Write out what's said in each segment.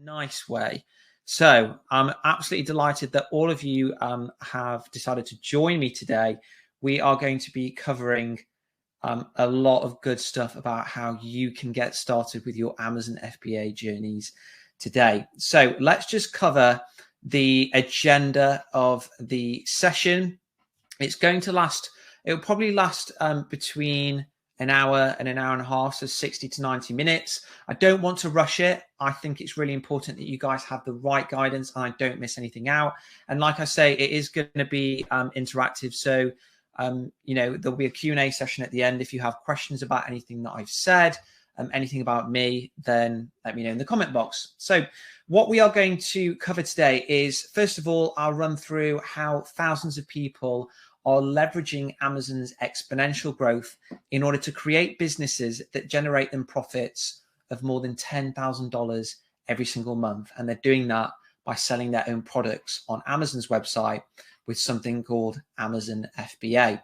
nice way. So I'm absolutely delighted that all of you have decided to join me today. We are going to be covering a lot of good stuff about how you can get started with your Amazon FBA journeys today. So let's just cover the agenda of the session. It's going to last, it will probably last between an hour and an hour and a half, so 60 to 90 minutes. I don't want to rush it. I think it's really important that you guys have the right guidance and I don't miss anything out. And like I say, it is going to be interactive. So, there'll be a Q&A session at the end. If you have questions about anything that I've said, anything about me, then let me know in the comment box. So what we are going to cover today is, first of all, I'll run through how thousands of people are leveraging Amazon's exponential growth in order to create businesses that generate them profits of more than $10,000 every single month. And they're doing that by selling their own products on Amazon's website with something called Amazon FBA.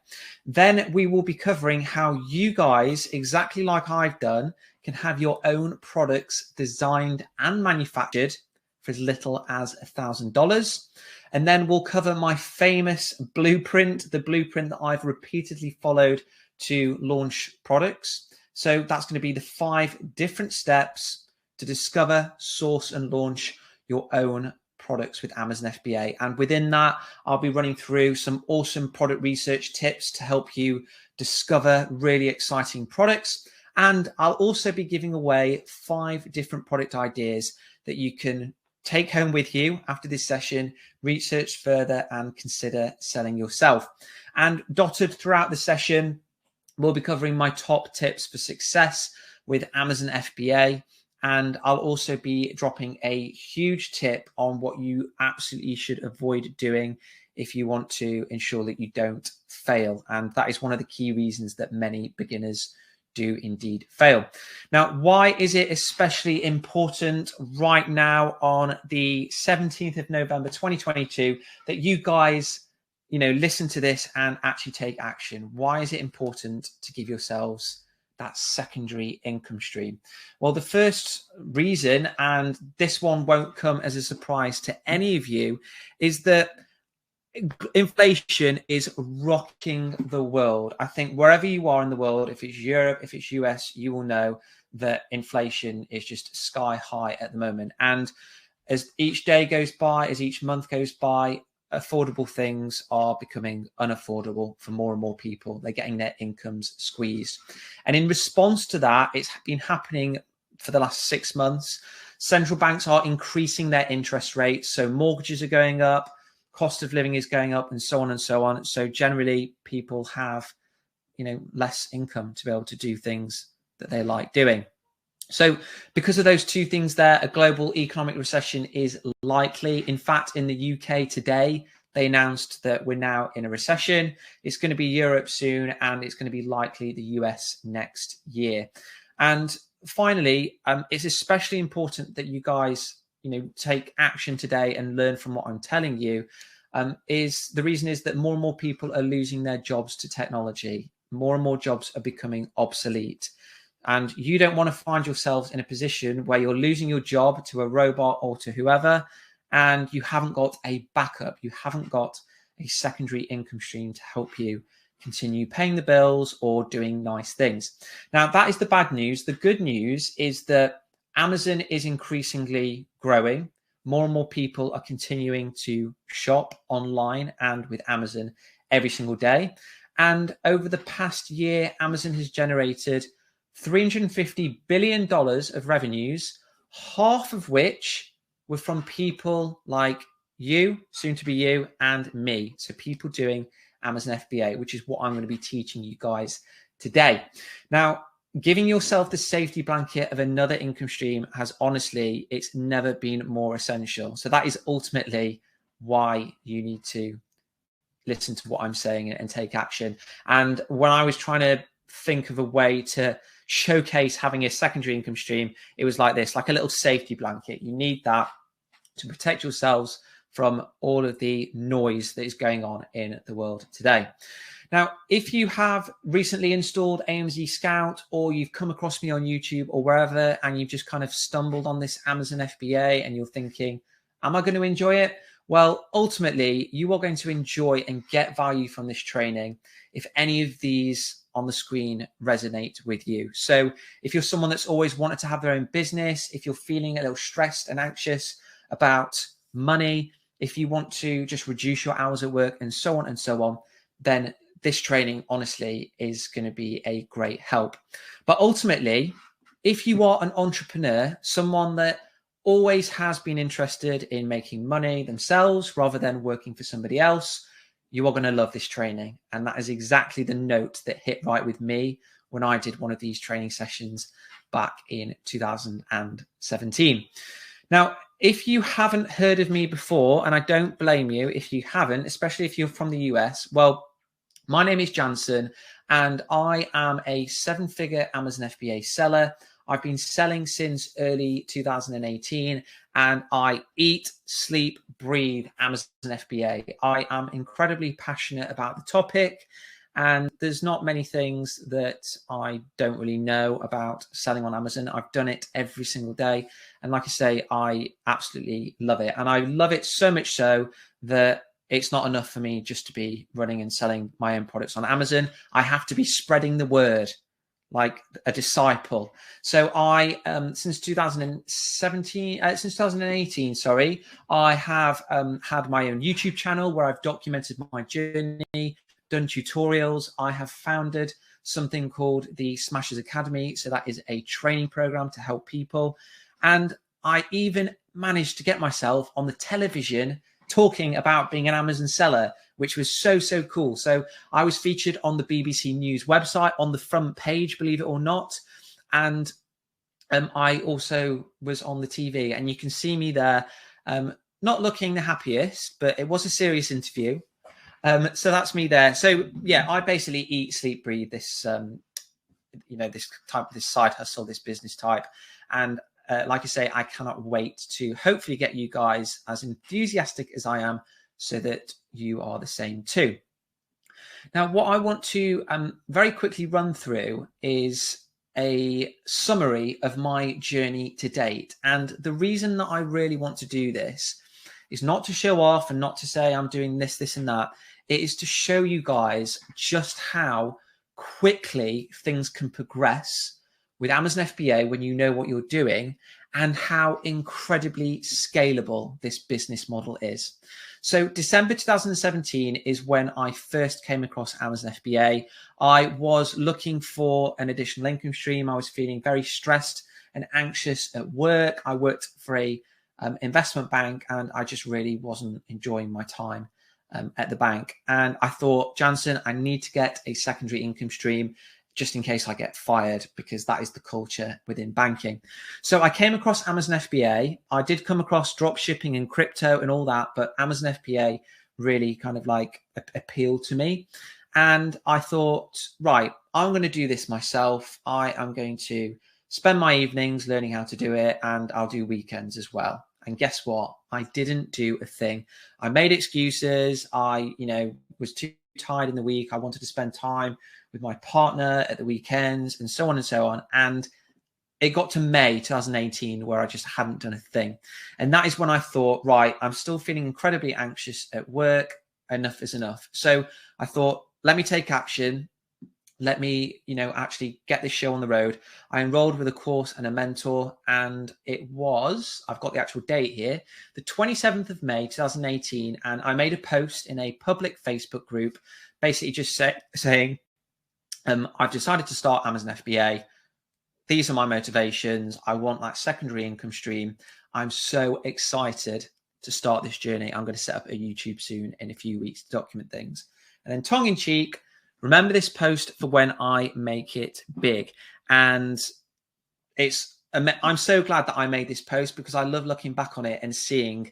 Then we will be covering how you guys, exactly like I've done, can have your own products designed and manufactured for as little as $1,000. And then we'll cover my famous blueprint, the blueprint that I've repeatedly followed to launch products. So that's going to be the 5 different steps to discover, source, and launch your own products with Amazon FBA. And within that, I'll be running through some awesome product research tips to help you discover really exciting products. And I'll also be giving away 5 different product ideas that you can take home with you after this session, research further, and consider selling yourself. And dotted throughout the session, we'll be covering my top tips for success with Amazon FBA. And I'll also be dropping a huge tip on what you absolutely should avoid doing if you want to ensure that you don't fail. And that is one of the key reasons that many beginners do indeed fail. Now, why is it especially important right now on the 17th of November, 2022, that you guys, listen to this and actually take action? Why is it important to give yourselves that secondary income stream? Well, the first reason, and this one won't come as a surprise to any of you, is that inflation is rocking the world. I think wherever you are in the world, if it's Europe, if it's US, you will know that inflation is just sky high at the moment. And as each day goes by, as each month goes by, affordable things are becoming unaffordable for more and more people. They're getting their incomes squeezed. And in response to that, it's been happening for the last 6 months. Central banks are increasing their interest rates. So mortgages are going up, cost of living is going up, and so on and so on. So generally people have, less income to be able to do things that they like doing. So because of those 2 things there, a global economic recession is likely. In fact, in the UK today, they announced that we're now in a recession. It's going to be Europe soon, and it's going to be likely the US next year. And finally, it's especially important that you guys, take action today and learn from what I'm telling you. The reason is that more and more people are losing their jobs to technology. More and more jobs are becoming obsolete. And you don't want to find yourselves in a position where you're losing your job to a robot or to whoever, and you haven't got a backup. You haven't got a secondary income stream to help you continue paying the bills or doing nice things. Now, that is the bad news. The good news is that Amazon is increasingly growing. More and more people are continuing to shop online and with Amazon every single day. And over the past year, Amazon has generated $350 billion of revenues, half of which were from people like you, soon to be you, and me. So people doing Amazon FBA, which is what I'm going to be teaching you guys today. Now, giving yourself the safety blanket of another income stream has honestly, it's never been more essential. So that is ultimately why you need to listen to what I'm saying and take action. And when I was trying to think of a way to showcase having a secondary income stream, it was like this, like a little safety blanket. You need that to protect yourselves from all of the noise that is going on in the world today. Now, if you have recently installed AMZ Scout, or you've come across me on YouTube or wherever, and you've just kind of stumbled on this Amazon FBA and you're thinking, am I going to enjoy it? Well, ultimately, you are going to enjoy and get value from this training if any of these on the screen resonate with you. So if you're someone that's always wanted to have their own business, if you're feeling a little stressed and anxious about money, if you want to just reduce your hours at work and so on, then this training honestly is going to be a great help. But ultimately, if you are an entrepreneur, someone that always has been interested in making money themselves rather than working for somebody else, you are going to love this training. And that is exactly the note that hit right with me when I did one of these training sessions back in 2017. Now, if you haven't heard of me before, and I don't blame you if you haven't, especially if you're from the US, well, my name is Janson, and I am a 7-figure Amazon FBA seller. I've been selling since early 2018, and I eat, sleep, breathe Amazon FBA. I am incredibly passionate about the topic, and there's not many things that I don't really know about selling on Amazon. I've done it every single day. And like I say, I absolutely love it. And I love it so much so that it's not enough for me just to be running and selling my own products on Amazon. I have to be spreading the word like a disciple. So I, since 2018, sorry, I have had my own YouTube channel where I've documented my journey, done tutorials. I have founded something called the Smashers Academy. So that is a training program to help people. And I even managed to get myself on the television talking about being an Amazon seller, which was so cool. So I was featured on the BBC News website on the front page, believe it or not. And I also was on the TV, and you can see me there, not looking the happiest, but it was a serious interview. So that's me there. So yeah, I basically eat, sleep, breathe this, this type of this side hustle, this business type. And like I say, I cannot wait to hopefully get you guys as enthusiastic as I am so that you are the same too. Now, what I want to very quickly run through is a summary of my journey to date. And the reason that I really want to do this is not to show off and not to say I'm doing this, this, and that. It is to show you guys just how quickly things can progress with Amazon FBA when you know what you're doing, and how incredibly scalable this business model is. So December 2017 is when I first came across Amazon FBA. I was looking for an additional income stream. I was feeling very stressed and anxious at work. I worked for a investment bank, and I just really wasn't enjoying my time at the bank. And I thought, Janson, I need to get a secondary income stream just in case I get fired, because that is the culture within banking. So I came across Amazon FBA. I did come across drop shipping and crypto and all that, but Amazon FBA really kind of like appealed to me. And I thought, right, I'm going to do this myself. I am going to spend my evenings learning how to do it, and I'll do weekends as well. And guess what? I didn't do a thing. I made excuses. I, was too tired in the week. I wanted to spend time with my partner at the weekends and so on and so on. And it got to May 2018 where I just hadn't done a thing. And that is when I thought, right, I'm still feeling incredibly anxious at work. Enough is enough. So I thought, let me take action. Let me, actually get this show on the road. I enrolled with a course and a mentor, and it was, I've got the actual date here, the 27th of May, 2018. And I made a post in a public Facebook group, basically just saying, I've decided to start Amazon FBA. These are my motivations. I want that secondary income stream. I'm so excited to start this journey. I'm going to set up a YouTube soon in a few weeks to document things. And then tongue in cheek, remember this post for when I make it big. And I'm so glad that I made this post, because I love looking back on it and seeing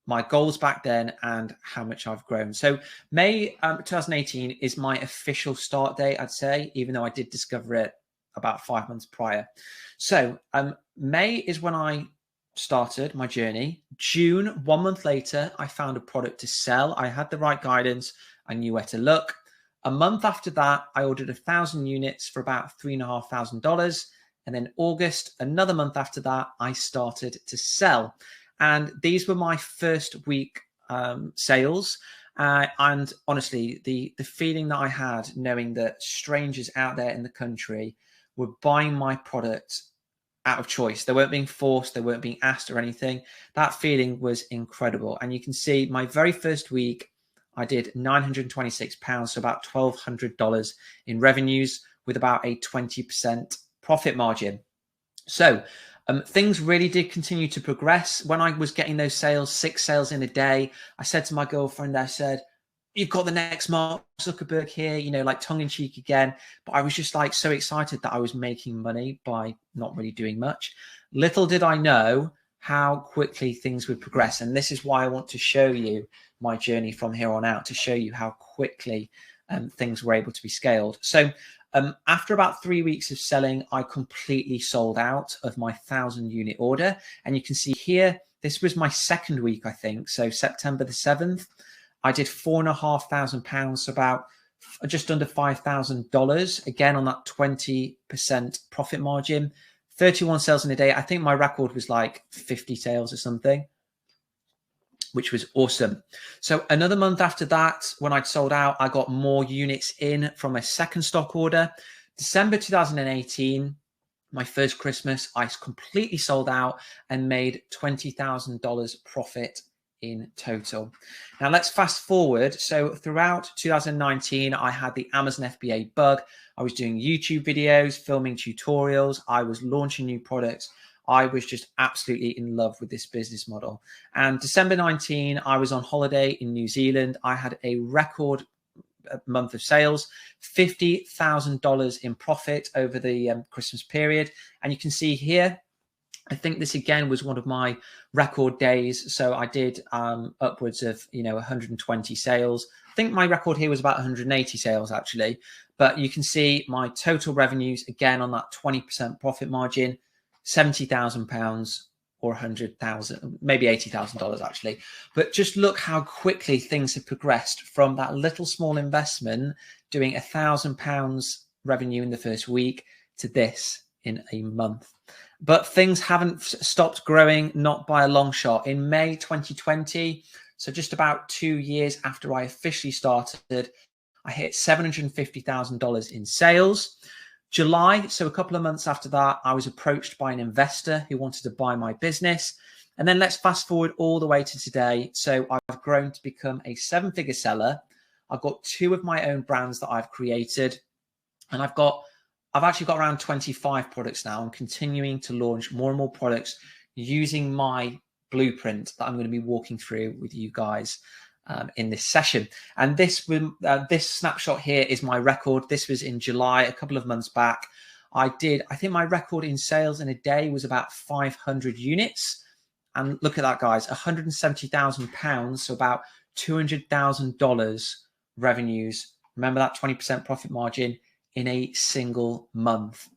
my goals back then and how much I've grown. So May 2018 is my official start date, I'd say, even though I did discover it about 5 months prior. So May is when I started my journey. June, 1 month later, I found a product to sell. I had the right guidance. I knew where to look. A month after that, I ordered 1,000 units for about $3,500. And then August, another month after that, I started to sell. And these were my first week sales. And honestly, the feeling that I had knowing that strangers out there in the country were buying my product out of choice. They weren't being forced. They weren't being asked or anything. That feeling was incredible. And you can see my very first week, I did £926, so about $1,200 in revenues with about a 20% profit margin. So things really did continue to progress. When I was getting those sales, 6 sales in a day, I said to my girlfriend, I said, you've got the next Mark Zuckerberg here, you know, like tongue in cheek again. But I was just like so excited that I was making money by not really doing much. Little did I know how quickly things would progress. And this is why I want to show you my journey from here on out, to show you how quickly things were able to be scaled. So after about 3 weeks of selling, I completely sold out of my 1,000 unit order. And you can see here, this was my second week, I think. So September the 7th, I did £4,500, so about just under $5,000, again on that 20% profit margin, 31 sales in a day. I think my record was like 50 sales or something, which was awesome. So another month after that, when I'd sold out, I got more units in from a second stock order. December 2018, my first Christmas, I completely sold out and made $20,000 profit in total. Now let's fast forward. So throughout 2019, I had the Amazon FBA bug. I was doing YouTube videos, filming tutorials. I was launching new products. I was just absolutely in love with this business model. And December 19, I was on holiday in New Zealand. I had a record month of sales, $50,000 in profit over the Christmas period. And you can see here, I think this again was one of my record days. So I did upwards of 120 sales. I think my record here was about 180 sales actually. But you can see my total revenues again on that 20% profit margin, £70,000 or 100,000, maybe $80,000 actually. But just look how quickly things have progressed from that little small investment, doing £1,000 revenue in the first week, to this in a month. But things haven't stopped growing, not by a long shot. In May 2020, so just about 2 years after I officially started, I hit $750,000 in sales. July, so a couple of months after that, I was approached by an investor who wanted to buy my business. And then let's fast forward all the way to today. So I've grown to become a 7-figure seller. I've got 2 of my own brands that I've created. And I've actually got around 25 products now. I'm continuing to launch more and more products using my blueprint that I'm going to be walking through with you guys in this session. And this snapshot here is my record. This was in July, a couple of months back. I think my record in sales in a day was about 500 units. And look at that, guys, £170,000, so about $200,000 revenues. Remember that 20% profit margin in a single month.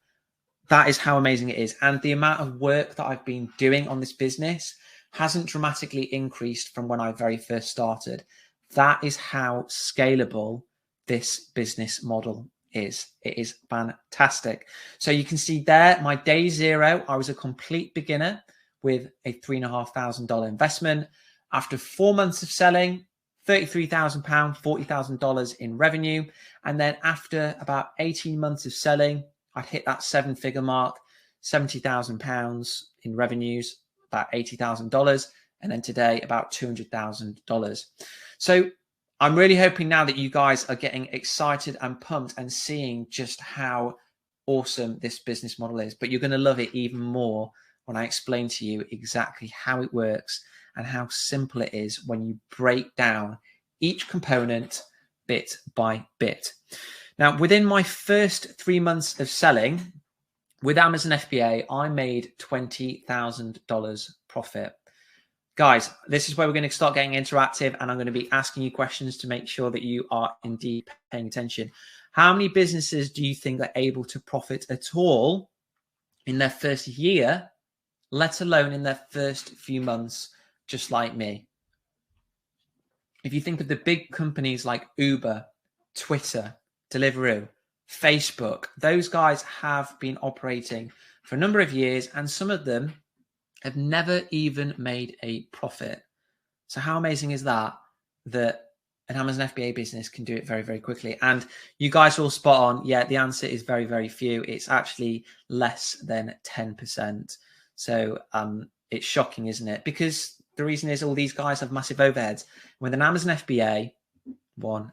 That is how amazing it is. And the amount of work that I've been doing on this business hasn't dramatically increased from when I very first started. That is how scalable this business model is. It is fantastic. So you can see there, my day 0, I was a complete beginner with a $3,500 investment. After 4 months of selling, £33,000, $40,000 in revenue. And then after about 18 months of selling, I hit that 7-figure mark, £70,000 in revenues, about $80,000. And then today, about $200,000. So I'm really hoping now that you guys are getting excited and pumped and seeing just how awesome this business model is. But you're going to love it even more when I explain to you exactly how it works and how simple it is when you break down each component bit by bit. Now, within my first 3 months of selling with Amazon FBA, I made $20,000 profit. Guys, this is where we're going to start getting interactive, and I'm going to be asking you questions to make sure that you are indeed paying attention. How many businesses do you think are able to profit at all in their first year, let alone in their first few months, just like me? If you think of the big companies like Uber, Twitter, Deliveroo, Facebook. Those guys have been operating for a number of years, and some of them have never even made a profit. So how amazing is that, that an Amazon FBA business can do it very, very quickly? And you guys are all spot on. Yeah, the answer is very, very few. It's actually less than 10%. So it's shocking, isn't it? Because the reason is all these guys have massive overheads. With an Amazon FBA, one,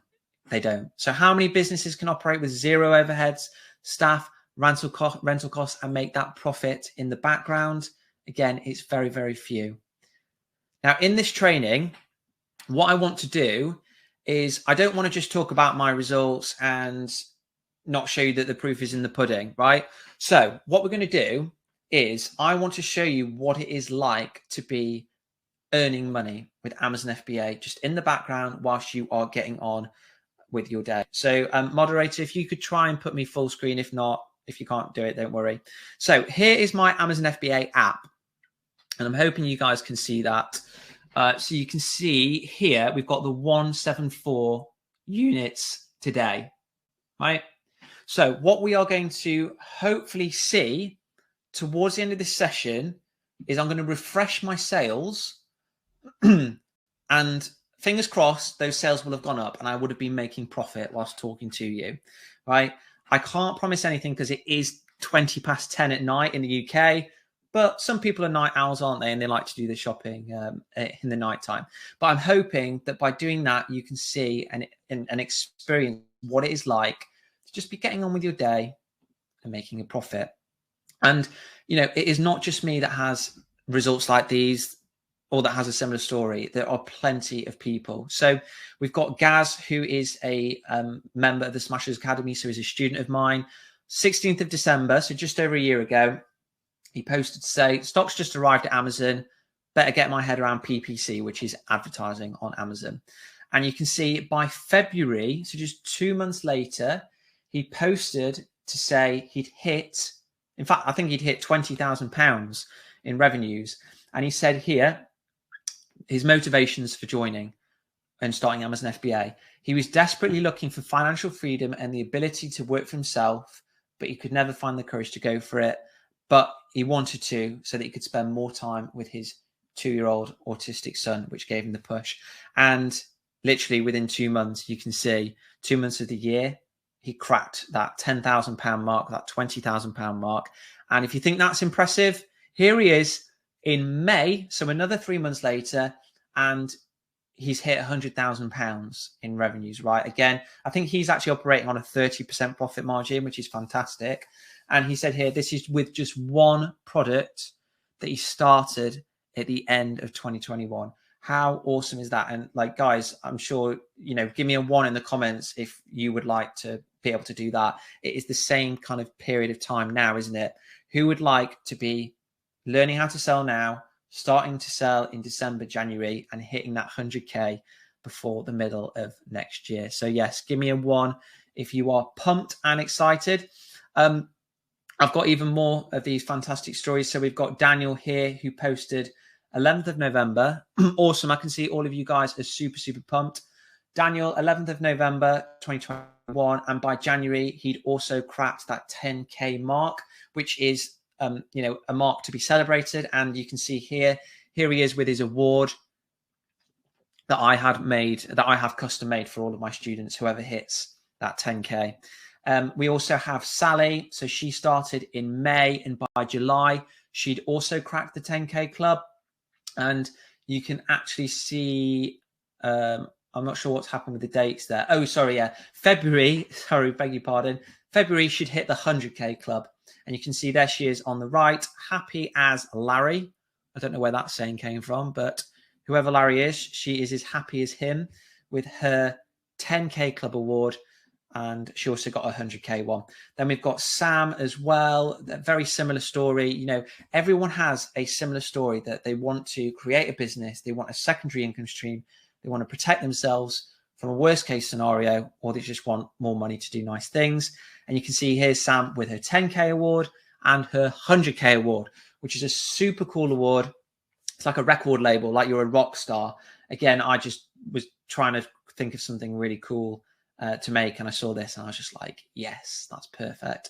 they don't. So how many businesses can operate with zero overheads, staff, rental costs, and make that profit in the background? Again, it's very, very few. Now, in this training, what I want to do is I don't want to just talk about my results and not show you that the proof is in the pudding, right? So what we're going to do is I want to show you what it is like to be earning money with Amazon FBA just in the background whilst you are getting on with your day. So moderator, if you could try and put me full screen. If not, if you can't do it, don't worry. So here is my Amazon FBA app, and I'm hoping you guys can see that. So you can see here, we've got the 174 units today, right? So what we are going to hopefully see towards the end of this session is I'm going to refresh my sales and fingers crossed, those sales will have gone up and I would have been making profit whilst talking to you, right? I can't promise anything because it is 20 past 10 at night in the UK. But some people are night owls, aren't they? And they like to do the shopping in the nighttime. But I'm hoping that by doing that, you can see and experience what it is like to just be getting on with your day and making a profit. And, you know, it is not just me that has results like these or that has a similar story. There are plenty of people. So we've got Gaz, who is a member of the Smashers Academy. So he's a student of mine. 16th of December, so just over a year ago, he posted to say, stocks just arrived at Amazon. Better get my head around PPC, which is advertising on Amazon. And you can see by February, so just 2 months later, he posted to say he'd hit, in fact, I think he'd hit £20,000 in revenues. And he said here, his motivations for joining and starting Amazon FBA. He was desperately looking for financial freedom and the ability to work for himself, but he could never find the courage to go for it. But he wanted to so that he could spend more time with his 2-year-old autistic son, which gave him the push. And literally within 2 months, you can see 2 months of the year, he cracked that £10,000 mark, that £20,000 mark. And if you think that's impressive, here he is in May, so another 3 months later, and he's hit £100,000 in revenues, right? Again, I think he's actually operating on a 30% profit margin, which is fantastic. And he said here, this is with just one product that he started at the end of 2021. How awesome is that? And like, guys, I'm sure, you know, give me a 1 in the comments if you would like to be able to do that. It is the same kind of period of time now, isn't it? Who would like to be learning how to sell now, starting to sell in December, January, and hitting that 100K before the middle of next year? So yes, give me a 1 if you are pumped and excited. I've got even more of these fantastic stories. So we've got Daniel here who posted 11th of November. Awesome. I can see all of you guys are super, super pumped. Daniel, 11th of November, 2021. And by January, he'd also cracked that 10K mark, which is, you know, a mark to be celebrated. And you can see here he is with his award that I had made, that I have custom made for all of my students, whoever hits that 10K. We also have Sally. So she started in May, and by July, she'd also cracked the 10K club. And you can actually see, I'm not sure what's happened with the dates there. Oh, sorry, yeah. February, sorry, beg your pardon. February should hit the 100K club. And you can see there she is on the right, happy as Larry. I don't know where that saying came from, but whoever Larry is, she is as happy as him with her 10K club award. And she also got a 100K one. Then we've got Sam as well. A very similar story. You know, everyone has a similar story that they want to create a business. They want a secondary income stream. They want to protect themselves from a worst case scenario, or they just want more money to do nice things. And you can see here's Sam with her 10K award and her 100K award, which is a super cool award. It's like a record label, like you're a rock star. Again, I just was trying to think of something really cool to make, and I saw this and I was just like, yes, that's perfect.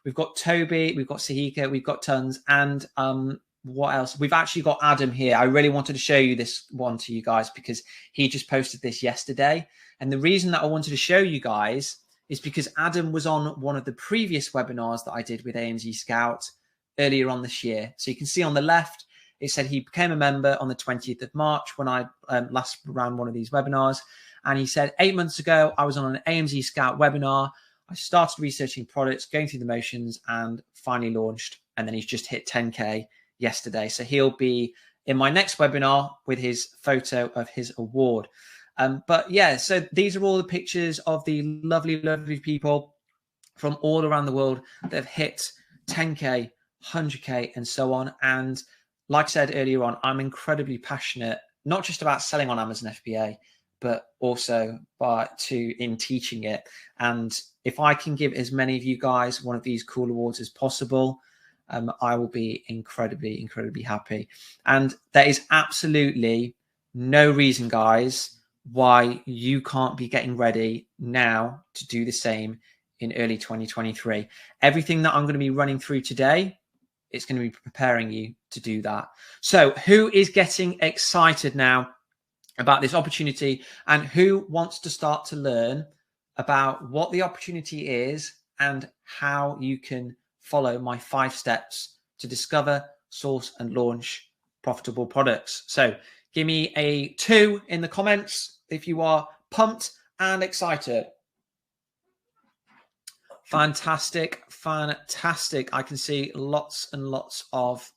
We've got Toby, we've got Sahika, we've got tons, and what else? We've actually got Adam here. I really wanted to show you this one to you guys because he just posted this yesterday. And the reason that I wanted to show you guys is because Adam was on one of the previous webinars that I did with AMZ Scout earlier on this year. So you can see on the left, it said he became a member on the 20th of March when I last ran one of these webinars. And he said, 8 months ago, I was on an AMZ Scout webinar. I started researching products, going through the motions, and finally launched. And then he's just hit 10K yesterday. So he'll be in my next webinar with his photo of his award. But yeah, so these are all the pictures of the lovely, lovely people from all around the world that have hit 10K, 100K, and so on. And like I said earlier on, I'm incredibly passionate, not just about selling on Amazon FBA, but also in teaching it. And if I can give as many of you guys one of these cool awards as possible, I will be incredibly, incredibly happy. And there is absolutely no reason, guys, why you can't be getting ready now to do the same in early 2023. Everything that I'm going to be running through today, it's going to be preparing you to do that. So who is getting excited now about this opportunity, and who wants to start to learn about what the opportunity is and how you can follow my 5 steps to discover, source, and launch profitable products? So give me a 2 in the comments if you are pumped and excited. Fantastic, fantastic. I can see lots and lots of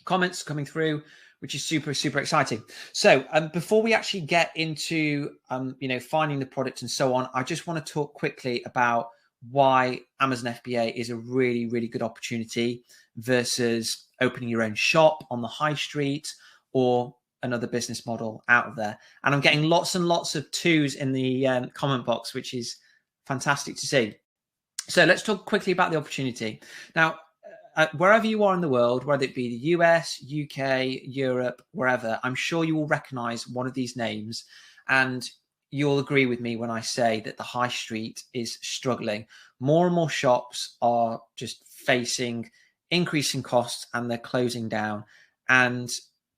comments coming through, which is super, super exciting. So before we actually get into, finding the product and so on, I just want to talk quickly about why Amazon FBA is a really, really good opportunity versus opening your own shop on the high street or another business model out of there. And I'm getting lots and lots of 2s in the comment box, which is fantastic to see. So let's talk quickly about the opportunity. Now, wherever you are in the world, whether it be the US, UK, Europe, wherever, I'm sure you will recognize one of these names, and you'll agree with me when I say that the high street is struggling. More and more shops are just facing increasing costs and they're closing down. And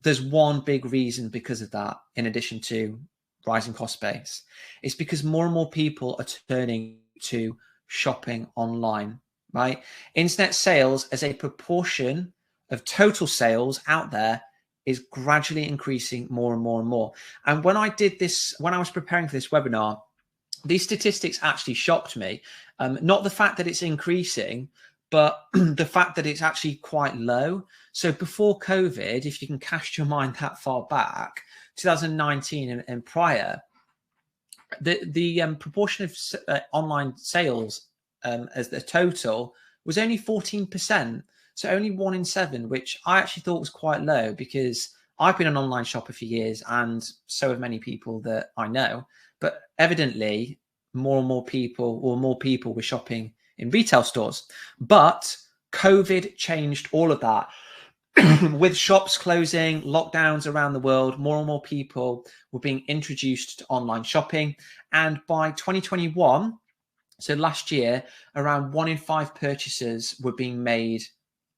there's one big reason because of that, in addition to rising cost base. It's because more and more people are turning to shopping online. Right? Internet sales as a proportion of total sales out there is gradually increasing more and more and more. And when I did this, when I was preparing for this webinar, these statistics actually shocked me. Not the fact that it's increasing, but the fact that it's actually quite low. So before COVID, if you can cast your mind that far back, 2019 and prior, the proportion of online sales as the total was only 14%. So only 1 in 7, which I actually thought was quite low because I've been an online shopper for years and so have many people that I know. But evidently more and more people, or more people, were shopping in retail stores. But COVID changed all of that. With shops closing, lockdowns around the world, more and more people were being introduced to online shopping. And by 2021, so last year, around 1 in 5 purchases were being made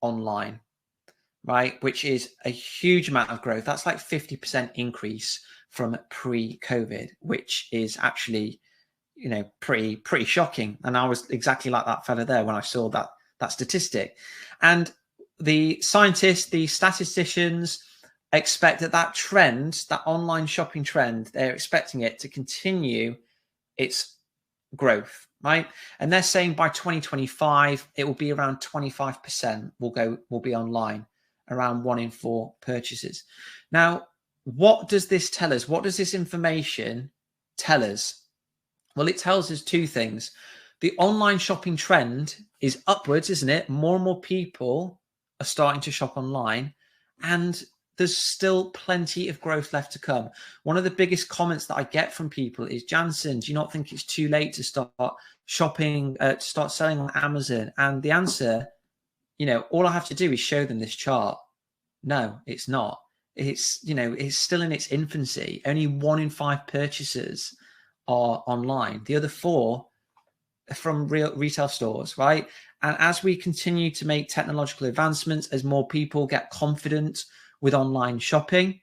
online, right? Which is a huge amount of growth. That's like 50% increase from pre-COVID, which is actually, pretty shocking. And I was exactly like that fella there when I saw that statistic. And the scientists, the statisticians expect that trend, that online shopping trend, they're expecting it to continue its growth, right? And they're saying by 2025 it will be around 25% will be online, around 1 in 4 purchases. Now, what does this tell us? What does this information tell us? Well, it tells us 2 things. The online shopping trend is upwards, isn't it? More and more people are starting to shop online, and there's still plenty of growth left to come. One of the biggest comments that I get from people is, Janson, do you not think it's too late to start shopping, to start selling on Amazon? And the answer, all I have to do is show them this chart. No, it's not. It's, it's still in its infancy. Only 1 in 5 purchases are online. The other 4 are from real retail stores, right? And as we continue to make technological advancements, as more people get confident with online shopping,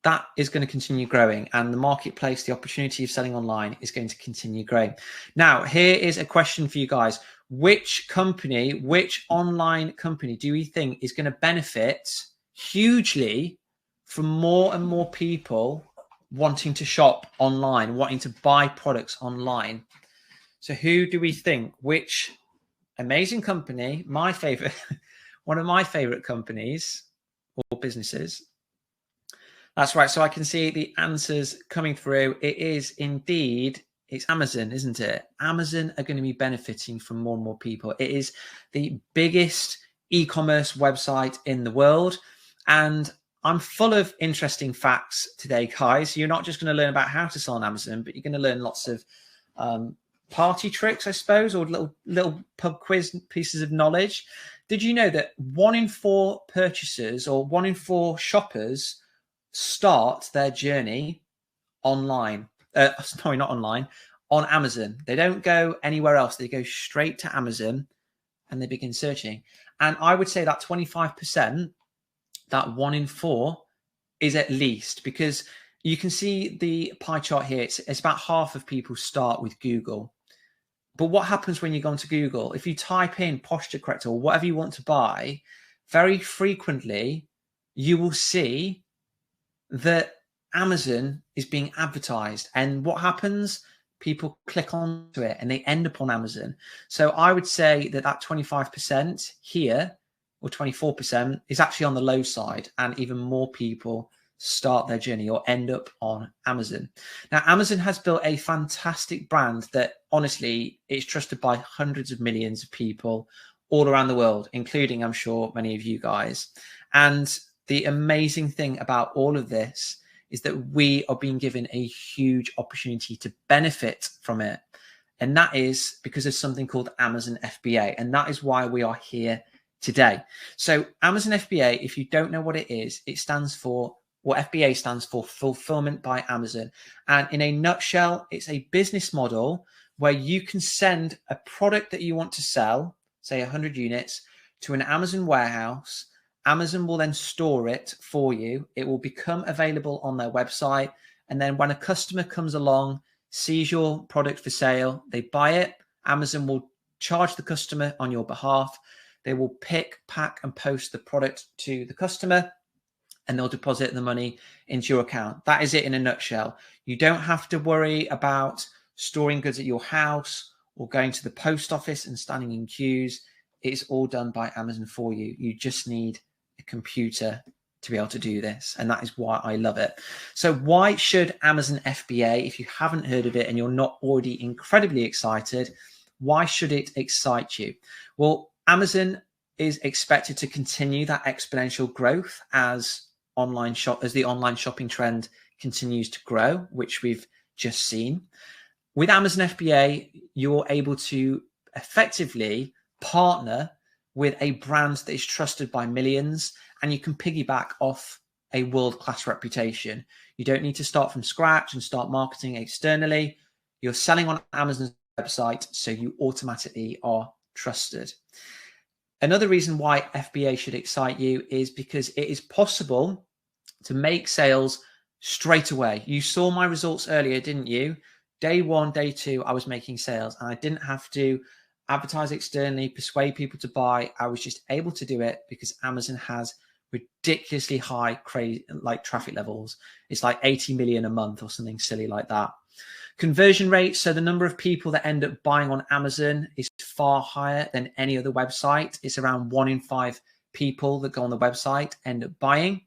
that is going to continue growing, and the marketplace, the opportunity of selling online, is going to continue growing. Now, here is a question for you guys. Which company, which online company do you think is going to benefit hugely from more and more people wanting to shop online, wanting to buy products online? So who do we think? Which amazing company, my favorite, one of my favorite companies or businesses? That's right. So I can see the answers coming through. It is indeed, it's Amazon, isn't it? Amazon are going to be benefiting from more and more people. It is the biggest e-commerce website in the world. And I'm full of interesting facts today, guys. You're not just going to learn about how to sell on Amazon, but you're going to learn lots of party tricks, I suppose, or little pub quiz pieces of knowledge. Did you know that 1 in 4 purchasers, or 1 in 4 shoppers, start their journey online? Sorry, not online, on Amazon. They don't go anywhere else. They go straight to Amazon and they begin searching. And I would say that 25%, that 1 in 4, is at least, because you can see the pie chart here. It's about half of people start with Google. But what happens when you go onto Google? If you type in posture corrector or whatever you want to buy, very frequently you will see that Amazon is being advertised. And what happens? People click onto it and they end up on Amazon. So I would say that that 25% here, or 24%, is actually on the low side, and even more people start their journey or end up on Amazon. Now, Amazon has built a fantastic brand that honestly is trusted by hundreds of millions of people all around the world, including, I'm sure, many of you guys. And the amazing thing about all of this is that we are being given a huge opportunity to benefit from it. And that is because of something called Amazon FBA. And that is why we are here today. So Amazon FBA, if you don't know what it is, it stands for, what FBA stands for, Fulfillment by Amazon. And in a nutshell, it's a business model where you can send a product that you want to sell, say 100 units, to an Amazon warehouse. Amazon will then store it for you. It will become available on their website. And then when a customer comes along, sees your product for sale, they buy it, Amazon will charge the customer on your behalf. They will pick, pack, and post the product to the customer, and they'll deposit the money into your account. That is it in a nutshell. You don't have to worry about storing goods at your house or going to the post office and standing in queues. It's all done by Amazon for you. You just need a computer to be able to do this. And that is why I love it. So why should Amazon FBA, if you haven't heard of it and you're not already incredibly excited, why should it excite you? Well, Amazon is expected to continue that exponential growth as the online shopping trend continues to grow, which we've just seen. With Amazon FBA, you're able to effectively partner with a brand that is trusted by millions, and you can piggyback off a world-class reputation. You don't need to start from scratch and start marketing externally. You're selling on Amazon's website, so you automatically are trusted. Another reason why FBA should excite you is because it is possible to make sales straight away. You saw my results earlier, didn't you? Day 1, day 2, I was making sales, and I didn't have to advertise externally, persuade people to buy. I was just able to do it because Amazon has ridiculously high traffic levels. It's like 80 million a month or something silly like that. Conversion rate, so the number of people that end up buying on Amazon is far higher than any other website. It's around 1 in 5 people that go on the website end up buying.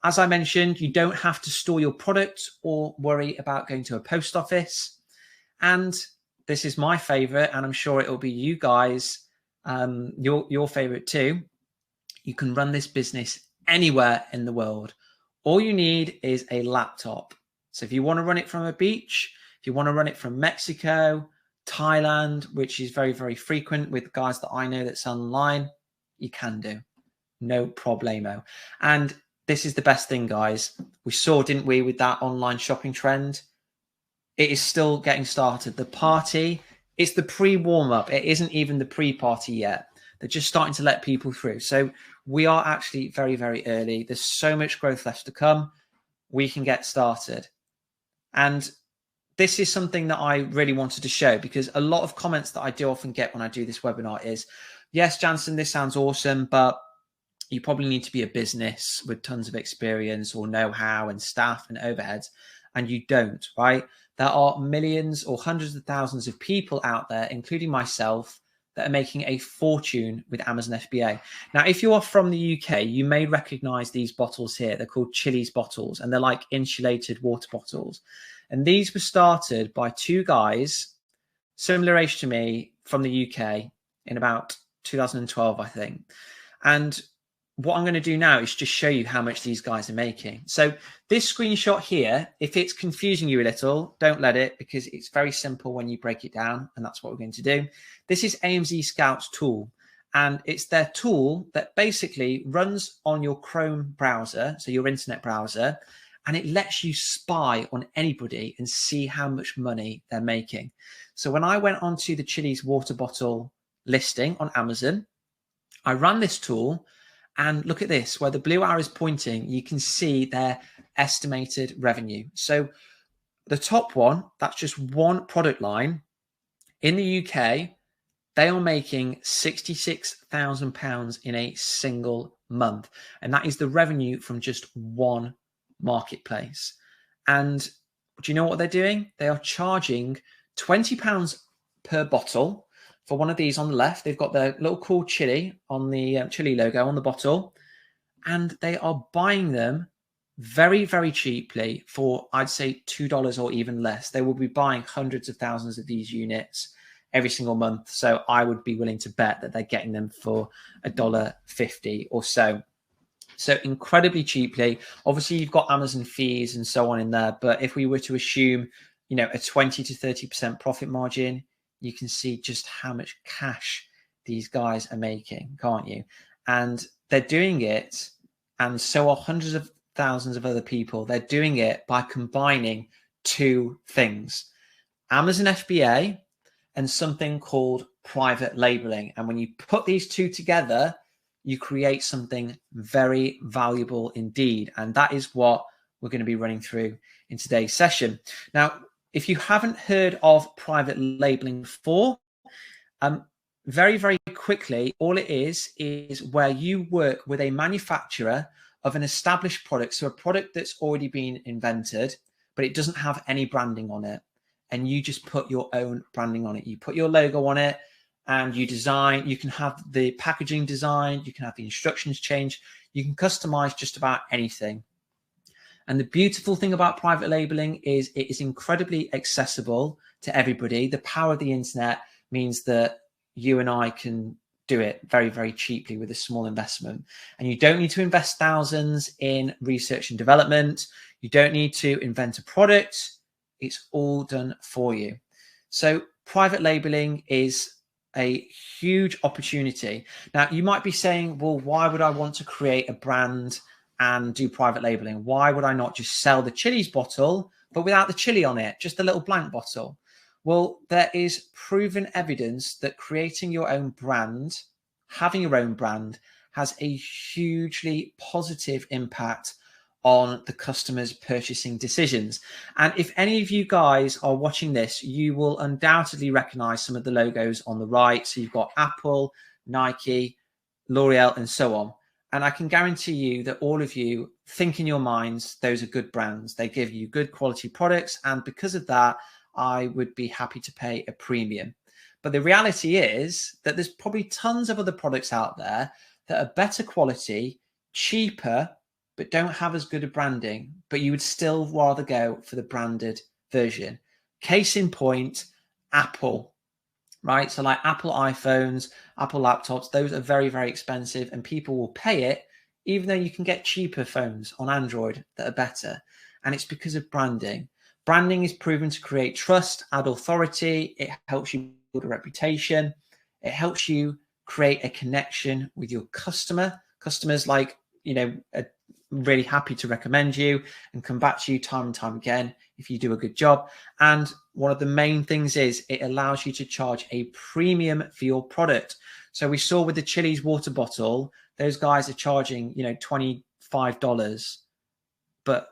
As I mentioned, you don't have to store your product or worry about going to a post office. And this is my favorite, and I'm sure it will be you guys, your favorite too. You can run this business anywhere in the world. All you need is a laptop. So if you want to run it from a beach, if you want to run it from Mexico, Thailand, which is very, very frequent with guys that I know that sell online, you can do. No problemo. And this is the best thing, guys. We saw, didn't we, with that online shopping trend? it is still getting started. The party, it's the pre-warm-up. It isn't even the pre-party yet. They're just starting to let people through. So we are actually very, very early. There's so much growth left to come. We can get started. And this is something that I really wanted to show, because a lot of comments that I do often get when I do this webinar is, yes, Janson, this sounds awesome, but you probably need to be a business with tons of experience or know-how and staff and overheads. And you don't, right? There are millions or hundreds of thousands of people out there, including myself, that are making a fortune with Amazon FBA. Now, if you are from the UK, you may recognize these bottles here. They're called Chili's bottles, and they're like insulated water bottles. And these were started by two guys, similar age to me, from the UK in about 2012, I think. And what I'm going to do now is just show you how much these guys are making. So this screenshot here, if it's confusing you a little, don't let it, because it's very simple when you break it down, and that's what we're going to do. This is AMZ Scout's tool, and it's their tool that basically runs on your Chrome browser, so your internet browser, and it lets you spy on anybody and see how much money they're making. So when I went onto the Chili's water bottle listing on Amazon, I ran this tool, and look at this, where the blue arrow is pointing, you can see their estimated revenue. So the top one, that's just one product line. In the UK, they are making £66,000 in a single month. And that is the revenue from just one marketplace. And do you know what they're doing? They are charging £20 per bottle. For one of these on the left, they've got their little cool chili on the chili logo on the bottle, and they are buying them very, very cheaply for, I'd say, $2 or even less. They will be buying hundreds of thousands of these units every single month. So I would be willing to bet that they're getting them for $1.50 or so. So incredibly cheaply. Obviously, you've got Amazon fees and so on in there. But if we were to assume, you know, a 20 to 30% profit margin, you can see just how much cash these guys are making, can't you? And they're doing it, and so are hundreds of thousands of other people. They're doing it by combining two things: Amazon FBA and something called private labeling. And when you put these two together, you create something very valuable indeed. And that is what we're going to be running through in today's session. Now, if you haven't heard of private labeling before, very, very quickly, all it is where you work with a manufacturer of an established product. So a product that's already been invented, but it doesn't have any branding on it. And you just put your own branding on it. You put your logo on it, and you design. You can have the packaging designed. You can have the instructions changed. You can customize just about anything. And the beautiful thing about private labeling is it is incredibly accessible to everybody. The power of the internet means that you and I can do it very, very cheaply with a small investment. And you don't need to invest thousands in research and development. You don't need to invent a product. It's all done for you. So private labeling is a huge opportunity. Now, you might be saying, well, why would I want to create a brand and do private labeling? Why would I not just sell the Chili's bottle, but without the chili on it, just a little blank bottle? Well, there is proven evidence that creating your own brand, having your own brand, has a hugely positive impact on the customer's purchasing decisions. And if any of you guys are watching this, you will undoubtedly recognize some of the logos on the right. So you've got Apple, Nike, L'Oreal, and so on. And I can guarantee you that all of you think in your minds, those are good brands. They give you good quality products. And because of that, I would be happy to pay a premium. But the reality is that there's probably tons of other products out there that are better quality, cheaper, but don't have as good a branding, but you would still rather go for the branded version. Case in point, Apple, right? So like Apple iPhones, Apple laptops, those are very, very expensive, and people will pay it, even though you can get cheaper phones on Android that are better. And it's because of branding. Branding is proven to create trust, add authority. It helps you build a reputation. It helps you create a connection with your customer. Customers like, you know, really happy to recommend you and come back to you time and time again if you do a good job. And one of the main things is it allows you to charge a premium for your product. So we saw with the Chili's water bottle, those guys are charging, you know, $25, but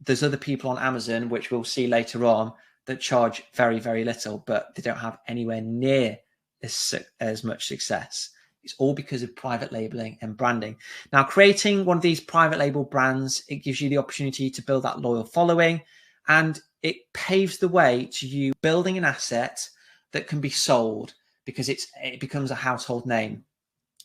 there's other people on Amazon, which we'll see later on, that charge very, very little, but they don't have anywhere near as much success. It's all because of private labeling and branding. Now, creating one of these private label brands, it gives you the opportunity to build that loyal following, and it paves the way to you building an asset that can be sold because it becomes a household name,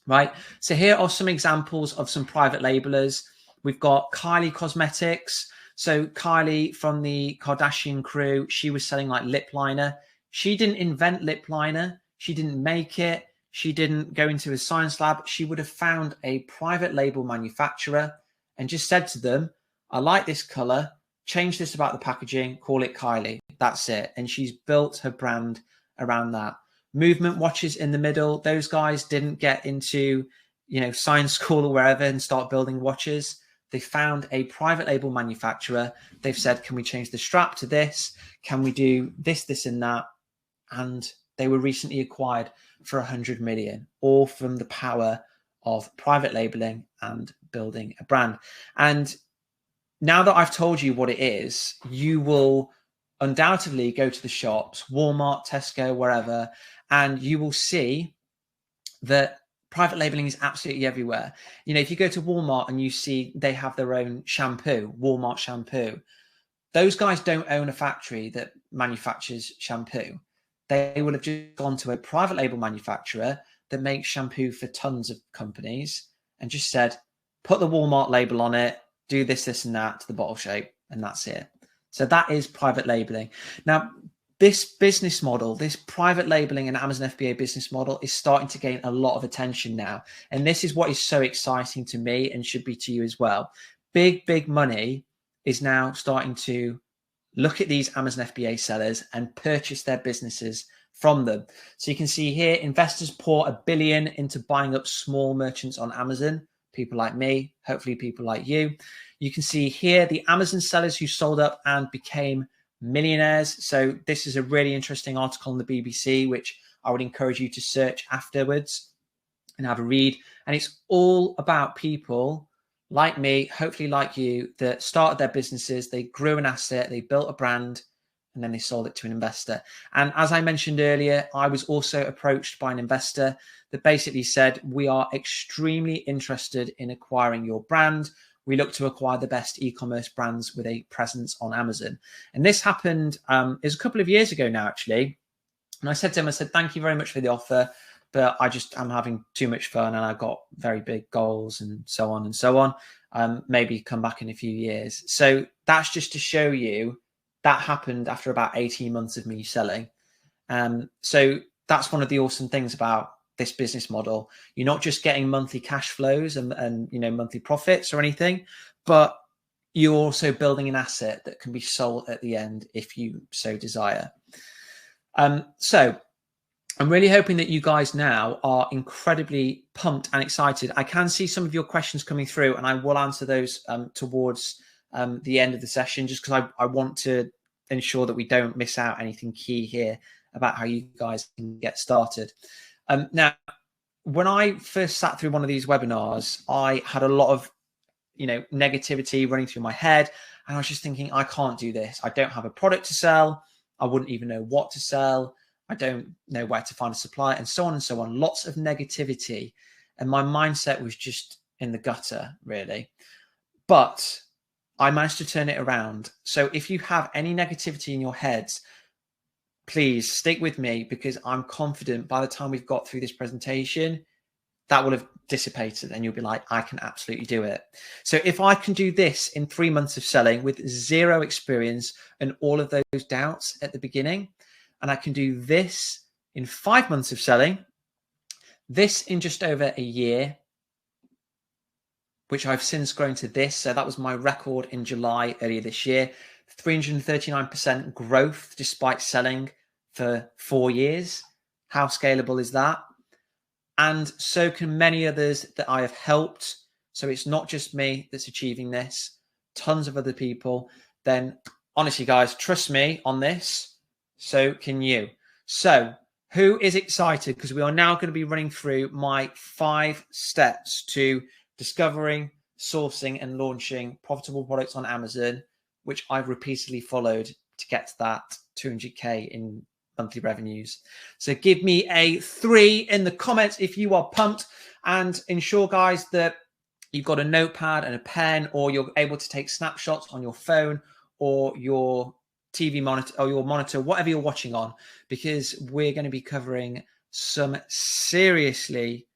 right? So here are some examples of some private labelers. We've got Kylie Cosmetics. So Kylie from the Kardashian crew, she was selling like lip liner. She didn't invent lip liner. She didn't make it. She didn't go into a science lab. She would have found a private label manufacturer and just said to them, I like this color, change this about the packaging, call it Kylie. That's it. And she's built her brand around that. Movement watches in the middle. Those guys didn't get into, you know, science school or wherever and start building watches. They found a private label manufacturer. They've said, can we change the strap to this? Can we do this, this, and that? And they were recently acquired for 100 million, all from the power of private labeling and building a brand. And now that I've told you what it is, you will undoubtedly go to the shops, Walmart, Tesco, wherever, and you will see that private labeling is absolutely everywhere. You know, if you go to Walmart and you see they have their own shampoo, Walmart shampoo, those guys don't own a factory that manufactures shampoo. They will have just gone to a private label manufacturer that makes shampoo for tons of companies and just said, put the Walmart label on it, do this, this, and that to the bottle shape, and that's it. So that is private labeling. Now, this business model, this private labeling and Amazon FBA business model is starting to gain a lot of attention now. And this is what is so exciting to me and should be to you as well. Big, big money is now starting to look at these Amazon FBA sellers and purchase their businesses from them. So you can see here, investors pour $1 billion into buying up small merchants on Amazon, people like me, hopefully people like you. You can see here the Amazon sellers who sold up and became millionaires. So this is a really interesting article on the BBC, which I would encourage you to search afterwards and have a read. And it's all about people like me, hopefully like you, that started their businesses, they grew an asset, they built a brand, and then they sold it to an investor. And as I mentioned earlier, I was also approached by an investor that basically said, we are extremely interested in acquiring your brand. We look to acquire the best e-commerce brands with a presence on Amazon. And this happened, it was a couple of years ago now, actually. And I said to him, I said, thank you very much for the offer, but I'm having too much fun and I've got very big goals and so on and so on. Maybe come back in a few years. So that's just to show you that happened after about 18 months of me selling. So that's one of the awesome things about this business model. You're not just getting monthly cash flows and you know, monthly profits or anything, but you're also building an asset that can be sold at the end if you so desire. So I'm really hoping that you guys now are incredibly pumped and excited. I can see some of your questions coming through and I will answer those towards the end of the session, just because I want to ensure that we don't miss out anything key here about how you guys can get started. Now, when I first sat through one of these webinars, I had a lot of, you know, negativity running through my head. And I was just thinking, I can't do this. I don't have a product to sell. I wouldn't even know what to sell. I don't know where to find a supplier, and so on and so on. Lots of negativity. And my mindset was just in the gutter, really. But I managed to turn it around. So if you have any negativity in your heads, please stick with me, because I'm confident by the time we've got through this presentation, that will have dissipated and you'll be like, I can absolutely do it. So if I can do this in 3 months of selling with zero experience and all of those doubts at the beginning, and I can do this in 5 months of selling, this in just over a year, which I've since grown to this. So that was my record in July earlier this year, 339% growth despite selling for 4 years. How scalable is that? And so can many others that I have helped so it's not just me that's achieving this, tons of other people, then honestly, guys, trust me on this, so can you. So who is excited? Because we are now going to be running through my 5 steps to discovering, sourcing, and launching profitable products on Amazon, which I've repeatedly followed to get to that 200K in monthly revenues. So give me a 3 in the comments if you are pumped, and ensure, guys, that you've got a notepad and a pen, or you're able to take snapshots on your phone or your TV monitor or your monitor, whatever you're watching on, because we're going to be covering some seriously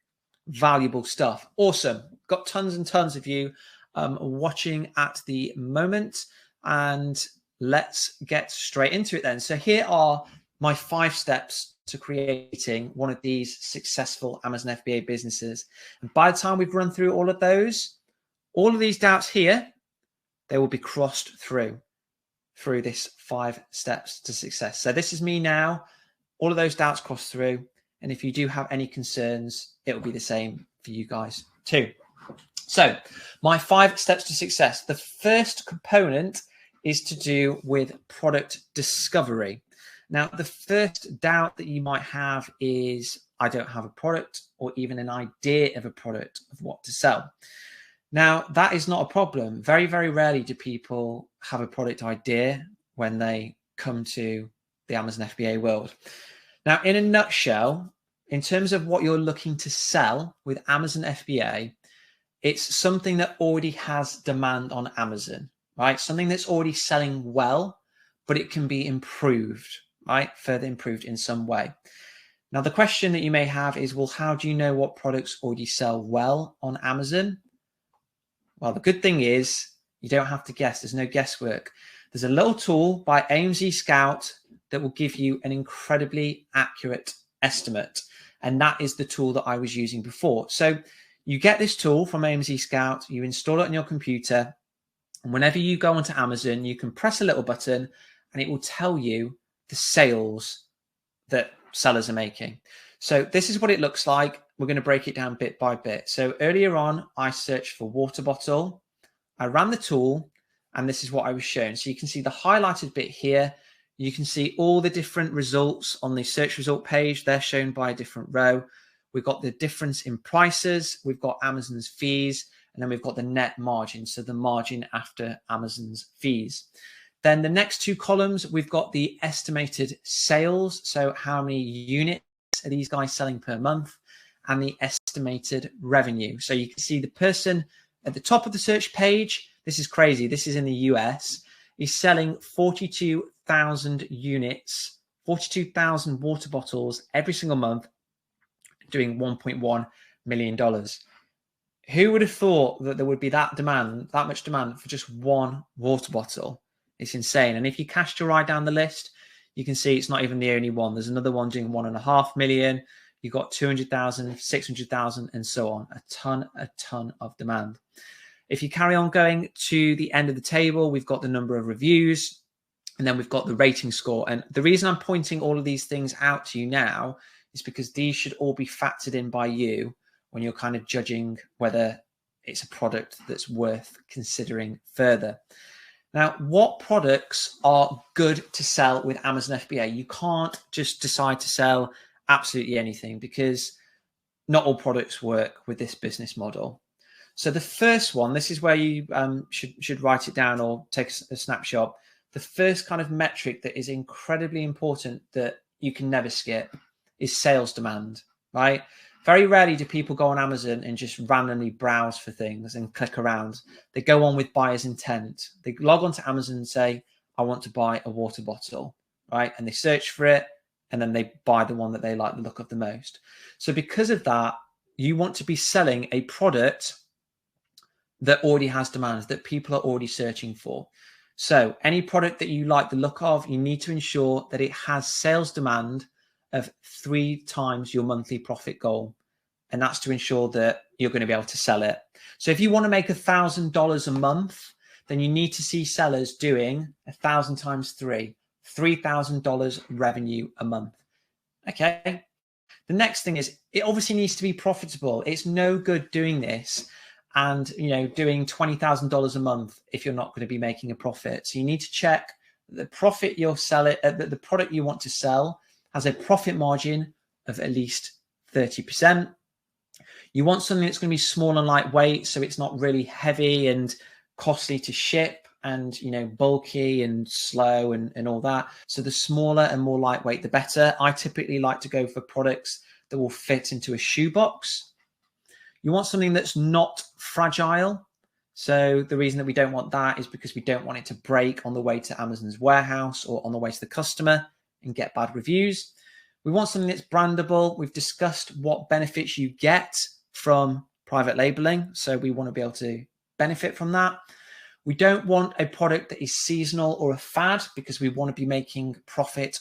valuable stuff. Awesome. Got tons and tons of you watching at the moment, and let's get straight into it then. So here are my 5 steps to creating one of these successful Amazon FBA businesses. And by the time we've run through all of these doubts here, they will be crossed through this 5 steps to success. So this is me now, all of those doubts crossed through. And if you do have any concerns, it will be the same for you guys too. So my 5 steps to success. The first component is to do with product discovery. Now, the first doubt that you might have is, I don't have a product or even an idea of a product of what to sell. Now, that is not a problem. Very, very rarely do people have a product idea when they come to the Amazon FBA world. Now, in a nutshell, in terms of what you're looking to sell with Amazon FBA, it's something that already has demand on Amazon, right? Something that's already selling well, but it can be improved, right? Further improved in some way. Now, the question that you may have is, well, how do you know what products already sell well on Amazon? Well, the good thing is you don't have to guess. There's no guesswork. There's a little tool by AMZ Scout that will give you an incredibly accurate estimate. And that is the tool that I was using before. So you get this tool from AMZ Scout, you install it on your computer, and whenever you go onto Amazon, you can press a little button and it will tell you the sales that sellers are making. So this is what it looks like. We're going to break it down bit by bit. So earlier on, I searched for water bottle. I ran the tool, and this is what I was shown. So you can see the highlighted bit here. You can see all the different results on the search result page. They're shown by a different row. We've got the difference in prices. We've got Amazon's fees, and then we've got the net margin. So the margin after Amazon's fees. Then the next 2 columns, we've got the estimated sales. So how many units are these guys selling per month, and the estimated revenue. So you can see the person at the top of the search page. This is crazy. This is in the US. He's selling 42,000 units, 42,000 water bottles every single month, doing $1.1 million. Who would have thought that there would be that much demand for just one water bottle? It's insane. And if you cast your eye down the list, you can see it's not even the only one. There's another one doing 1.5 million. You've got 200,000, 600,000, and so on. A ton of demand. If you carry on going to the end of the table, we've got the number of reviews, and then we've got the rating score. And the reason I'm pointing all of these things out to you now is because these should all be factored in by you when you're kind of judging whether it's a product that's worth considering further. Now, what products are good to sell with Amazon FBA? You can't just decide to sell absolutely anything, because not all products work with this business model. So the first one, this is where you should write it down or take a snapshot. The first kind of metric that is incredibly important that you can never skip is sales demand, right? Very rarely do people go on Amazon and just randomly browse for things and click around. They go on with buyer's intent. They log on to Amazon and say, I want to buy a water bottle, right? And they search for it, and then they buy the one that they like the look of the most. So because of that, you want to be selling a product that already has demand, that people are already searching for. So any product that you like the look of, you need to ensure that it has sales demand of 3 times your monthly profit goal. And that's to ensure that you're going to be able to sell it. So if you want to make $1,000 a month, then you need to see sellers doing 1,000 times 3, $3,000 revenue a month. Okay. The next thing is, it obviously needs to be profitable. It's no good doing this and doing $20,000 a month if you're not going to be making a profit. So you need to check the profit you're selling, the product you want to sell has a profit margin of at least 30%. You want something that's going to be small and lightweight, so it's not really heavy and costly to ship and bulky and slow and all that. So the smaller and more lightweight, the better. I typically like to go for products that will fit into a shoebox. You want something that's not fragile. So the reason that we don't want that is because we don't want it to break on the way to Amazon's warehouse or on the way to the customer and get bad reviews. We want something that's brandable. We've discussed what benefits you get from private labeling, so we want to be able to benefit from that. We don't want a product that is seasonal or a fad, because we want to be making profit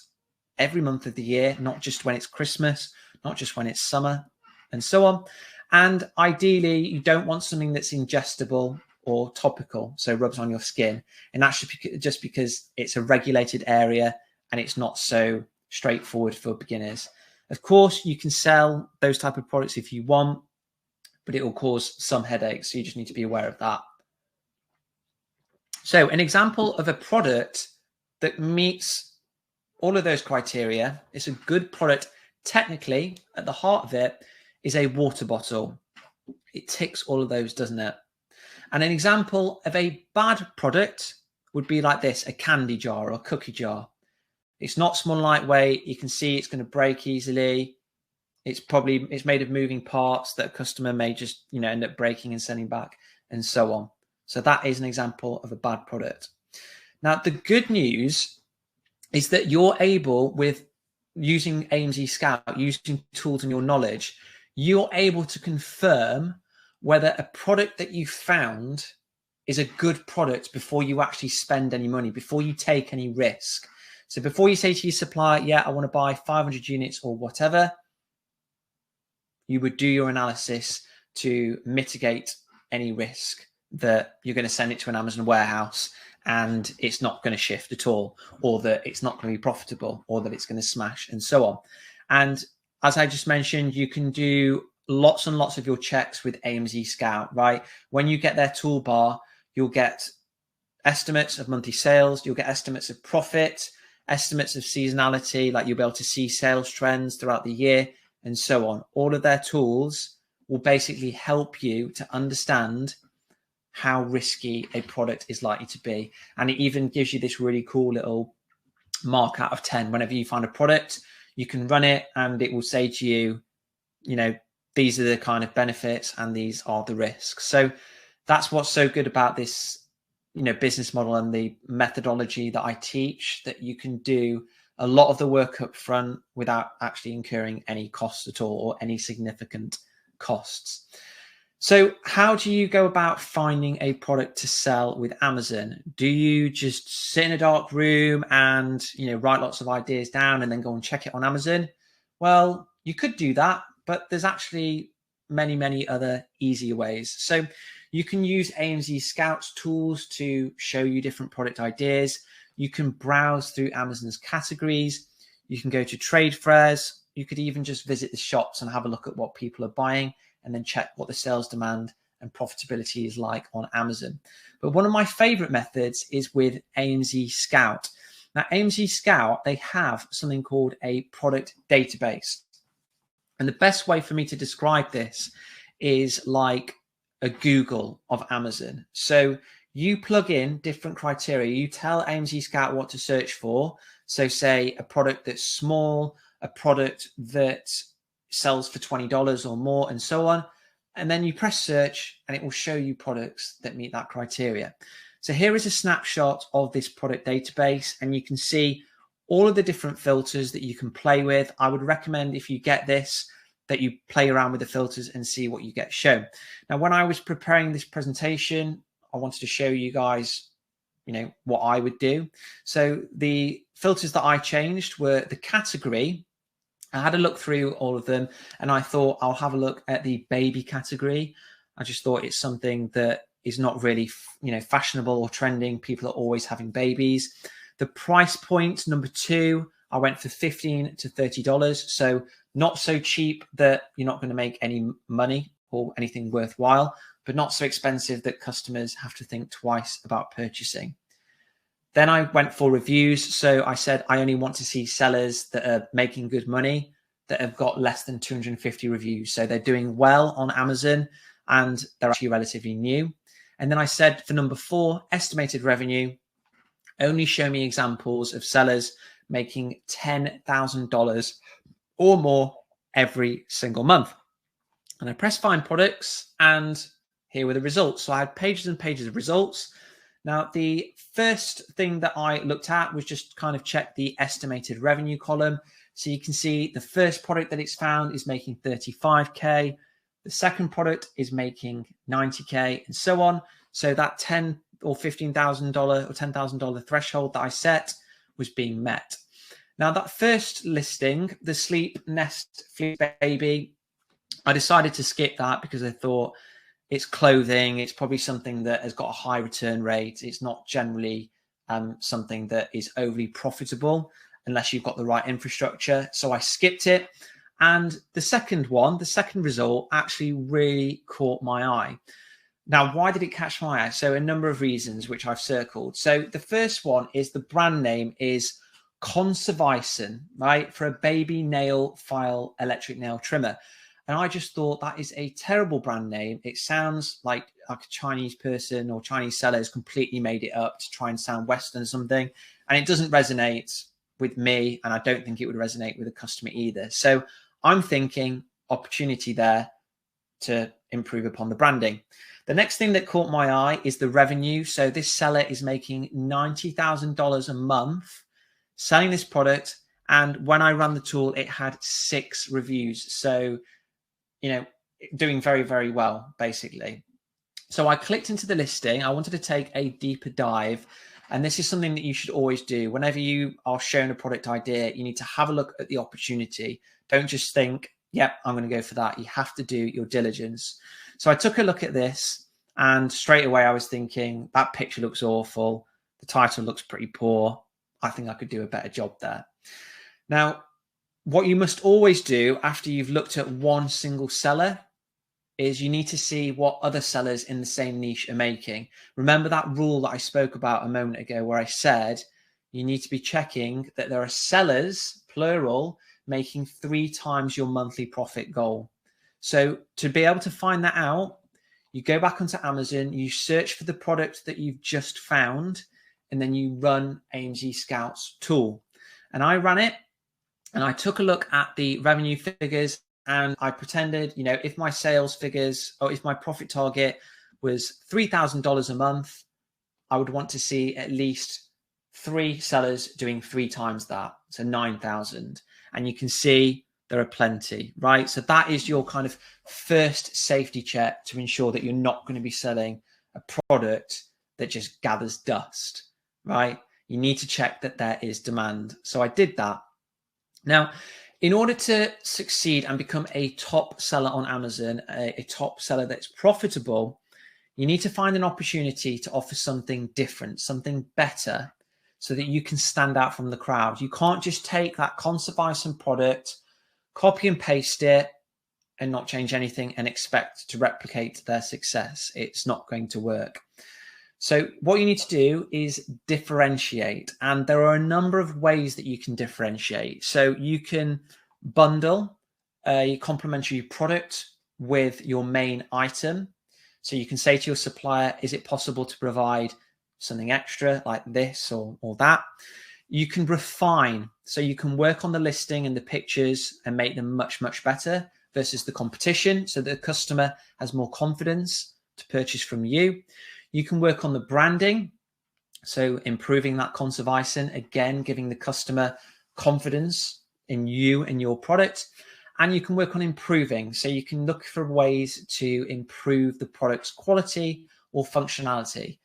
every month of the year, not just when it's Christmas, not just when it's summer, and so on. And ideally, you don't want something that's ingestible or topical, so rubs on your skin. And that's just because it's a regulated area and it's not so straightforward for beginners. Of course, you can sell those type of products if you want, but it will cause some headaches. So you just need to be aware of that. So an example of a product that meets all of those criteria, it's a good product technically. At the heart of it is a water bottle. It ticks all of those, doesn't it? And an example of a bad product would be like this, a candy jar or a cookie jar. It's not small and lightweight. You can see it's going to break easily. It's made of moving parts that a customer may just end up breaking and sending back, and so on. So that is an example of a bad product. Now, the good news is that you're able, with using AMZ Scout, using tools and your knowledge, you're able to confirm whether a product that you found is a good product before you actually spend any money, before you take any risk. So before you say to your supplier, yeah, I want to buy 500 units or whatever, you would do your analysis to mitigate any risk that you're going to send it to an Amazon warehouse and it's not going to shift at all, or that it's not going to be profitable, or that it's going to smash, and so on. And as I just mentioned, you can do lots and lots of your checks with AMZ Scout, right? When you get their toolbar, you'll get estimates of monthly sales, you'll get estimates of profit, estimates of seasonality, like you'll be able to see sales trends throughout the year, and so on. All of their tools will basically help you to understand how risky a product is likely to be. And it even gives you this really cool little mark out of 10. Whenever you find a product, you can run it and it will say to you, these are the kind of benefits and these are the risks. So that's what's so good about this, business model and the methodology that I teach, that you can do a lot of the work up front without actually incurring any costs at all, or any significant costs. So how do you go about finding a product to sell with Amazon? Do you just sit in a dark room and, write lots of ideas down and then go and check it on Amazon? Well, you could do that, but there's actually many, many other easier ways. So you can use AMZ Scout's tools to show you different product ideas. You can browse through Amazon's categories. You can go to trade fairs. You could even just visit the shops and have a look at what people are buying, and then check what the sales demand and profitability is like on Amazon. But one of my favorite methods is with AMZ Scout. Now, AMZ Scout, they have something called a product database. And the best way for me to describe this is like a Google of Amazon. So you plug in different criteria. You tell AMZ Scout what to search for. So say a product that's small, a product that sells for $20 or more, and so on. And then you press search and it will show you products that meet that criteria. So here is a snapshot of this product database, and you can see all of the different filters that you can play with. I would recommend, if you get this, that you play around with the filters and see what you get shown. Now, when I was preparing this presentation, I wanted to show you guys, what I would do. So the filters that I changed were the category. I had a look through all of them and I thought I'll have a look at the baby category. I just thought it's something that is not really, fashionable or trending. People are always having babies. The price point, number 2, I went for $15 to $30. So not so cheap that you're not going to make any money or anything worthwhile, but not so expensive that customers have to think twice about purchasing. Then I went for reviews. So I said, I only want to see sellers that are making good money, that have got less than 250 reviews. So they're doing well on Amazon and they're actually relatively new. And then I said for number 4, estimated revenue, only show me examples of sellers making $10,000 or more every single month. And I pressed find products, and here were the results. So I had pages and pages of results. Now, the first thing that I looked at was just kind of check the estimated revenue column. So you can see the first product that it's found is making 35K. The second product is making 90K and so on. So that $10,000 or $15,000 or $10,000 threshold that I set was being met. Now, that first listing, the Sleep Nest Fleece Baby, I decided to skip that because I thought it's clothing. It's probably something that has got a high return rate. It's not generally something that is overly profitable unless you've got the right infrastructure. So I skipped it. And the second one, the second result actually really caught my eye. Now, why did it catch my eye? So a number of reasons, which I've circled. So the first one is the brand name is Conservison, right? For a baby nail file electric nail trimmer. And I just thought that is a terrible brand name. It sounds like a Chinese person or Chinese seller has completely made it up to try and sound Western or something. And it doesn't resonate with me. And I don't think it would resonate with a customer either. So I'm thinking opportunity there to improve upon the branding. The next thing that caught my eye is the revenue. So this seller is making $90,000 a month selling this product. And when I ran the tool, it had 6 reviews. So, you know, doing very, very well, basically. So I clicked into the listing. I wanted to take a deeper dive. And this is something that you should always do. Whenever you are shown a product idea, you need to have a look at the opportunity. Don't just think, yep, I'm going to go for that. You have to do your diligence. So I took a look at this, and straight away I was thinking, that picture looks awful. The title looks pretty poor. I think I could do a better job there. Now, what you must always do after you've looked at one single seller is you need to see what other sellers in the same niche are making. Remember that rule that I spoke about a moment ago where I said you need to be checking that there are sellers, plural, making 3 times your monthly profit goal. So to be able to find that out, you go back onto Amazon, you search for the product that you've just found, and then you run AMZ Scout's tool. And I ran it, and I took a look at the revenue figures, and I pretended, you know, if my sales figures or if my profit target was $3,000 a month, I would want to see at least 3 sellers doing 3 times that, so 9,000. And you can see there are plenty, right? So that is your kind of first safety check to ensure that you're not going to be selling a product that just gathers dust, right? You need to check that there is demand. So I did that. Now, in order to succeed and become a top seller on Amazon, a top seller that's profitable, you need to find an opportunity to offer something different, something better, so that you can stand out from the crowd. You can't just take that Conservison product, copy and paste it, and not change anything and expect to replicate their success. It's not going to work. So what you need to do is differentiate. And there are a number of ways that you can differentiate. So you can bundle a complementary product with your main item. So you can say to your supplier, is it possible to provide something extra like this or that? You can refine. So you can work on the listing and the pictures and make them much, much better versus the competition, so that the customer has more confidence to purchase from you. You can work on the branding, so improving that Conservison, again, giving the customer confidence in you and your product. And you can work on improving, so you can look for ways to improve the product's quality or functionality,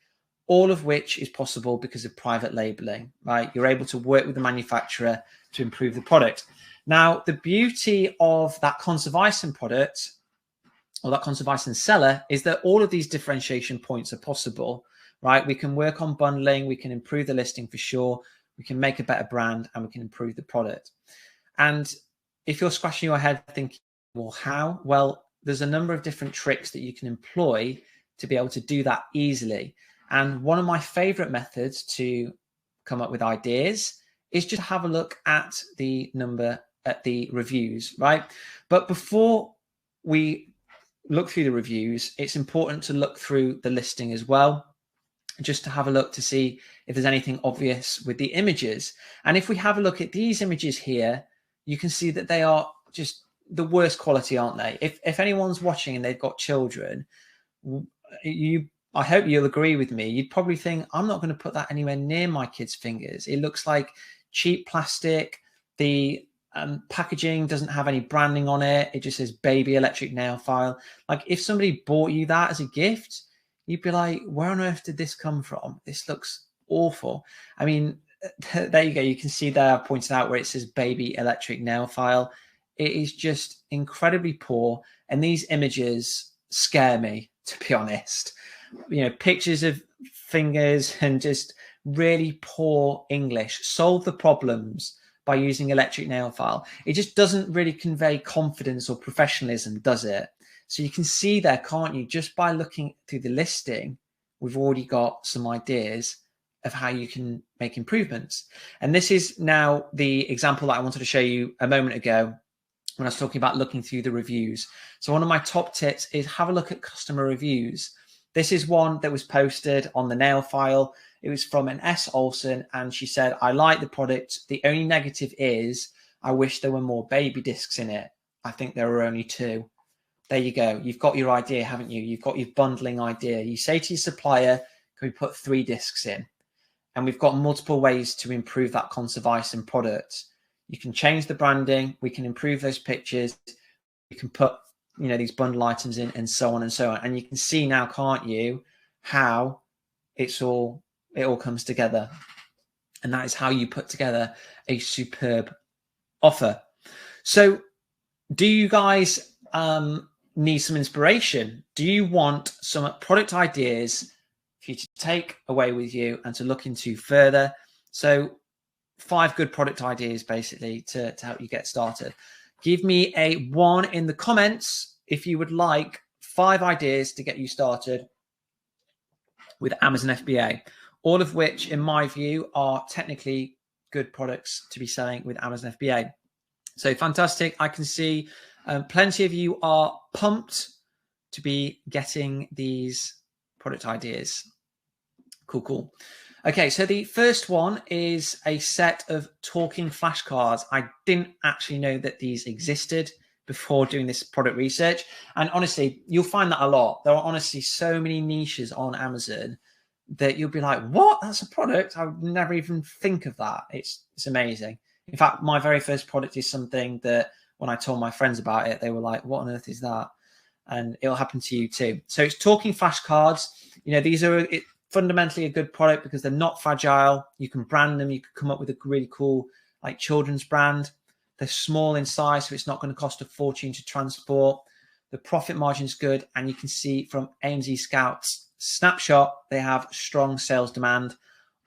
all of which is possible because of private labeling, right? You're able to work with the manufacturer to improve the product. Now, the beauty of that Conservison product or that Conservison seller is that all of these differentiation points are possible, right? We can work on bundling, we can improve the listing for sure, we can make a better brand, and we can improve the product. And if you're scratching your head thinking, well, how? Well, there's a number of different tricks that you can employ to be able to do that easily. And one of my favorite methods to come up with ideas is just have a look at the reviews, right? But before we look through the reviews, it's important to look through the listing as well, just to have a look to see if there's anything obvious with the images. And if we have a look at these images here, you can see that they are just the worst quality, aren't they? If anyone's watching and they've got children, I hope you'll agree with me. You'd probably think, I'm not going to put that anywhere near my kids' fingers. It looks like cheap plastic. The packaging doesn't have any branding on it. It just says baby electric nail file. Like if somebody bought you that as a gift, you'd be like, where on earth did this come from? This looks awful. I mean, there you go. You can see there, I've pointed out where it says baby electric nail file. It is just incredibly poor. And these images scare me, to be honest. You know, pictures of fingers and just really poor English. Solve the problems by using electric nail file. It just doesn't really convey confidence or professionalism, does it? So you can see there, can't you? Just by looking through the listing, we've already got some ideas of how you can make improvements. And this is now the example that I wanted to show you a moment ago when I was talking about looking through the reviews. So one of my top tips is have a look at customer reviews. This is one that was posted on the nail file. It was from an S. Olsen, and she said, I like the product. The only negative is I wish there were more baby discs in it. I think there were only 2. There you go. You've got your idea, haven't you? You've got your bundling idea. You say to your supplier, can we put 3 discs in? And we've got multiple ways to improve that conservation product. You can change the branding. We can improve those pictures. You can put, you know, these bundle items in and so on and so on. And you can see now, can't you, how it all comes together. And that is how you put together a superb offer. So do you guys need some inspiration? Do you want some product ideas for you to take away with you and to look into further? So 5 good product ideas basically to help you get started. Give me a 1 in the comments if you would like 5 ideas to get you started with Amazon FBA, all of which, in my view, are technically good products to be selling with Amazon FBA. So fantastic. I can see plenty of you are pumped to be getting these product ideas. Cool. Okay, so the first one is a set of talking flashcards. I didn't actually know that these existed before doing this product research. And honestly, you'll find that a lot. There are honestly so many niches on Amazon that you'll be like, what? That's a product? I would never even think of that. It's amazing. In fact, my very first product is something that when I told my friends about it, they were like, what on earth is that? And it'll happen to you too. So it's talking flashcards. You know, these are fundamentally a good product because they're not fragile. You can brand them. You can come up with a really cool like children's brand. They're small in size, so it's not going to cost a fortune to transport. The profit margin is good. And you can see from AMZ Scout's snapshot, they have strong sales demand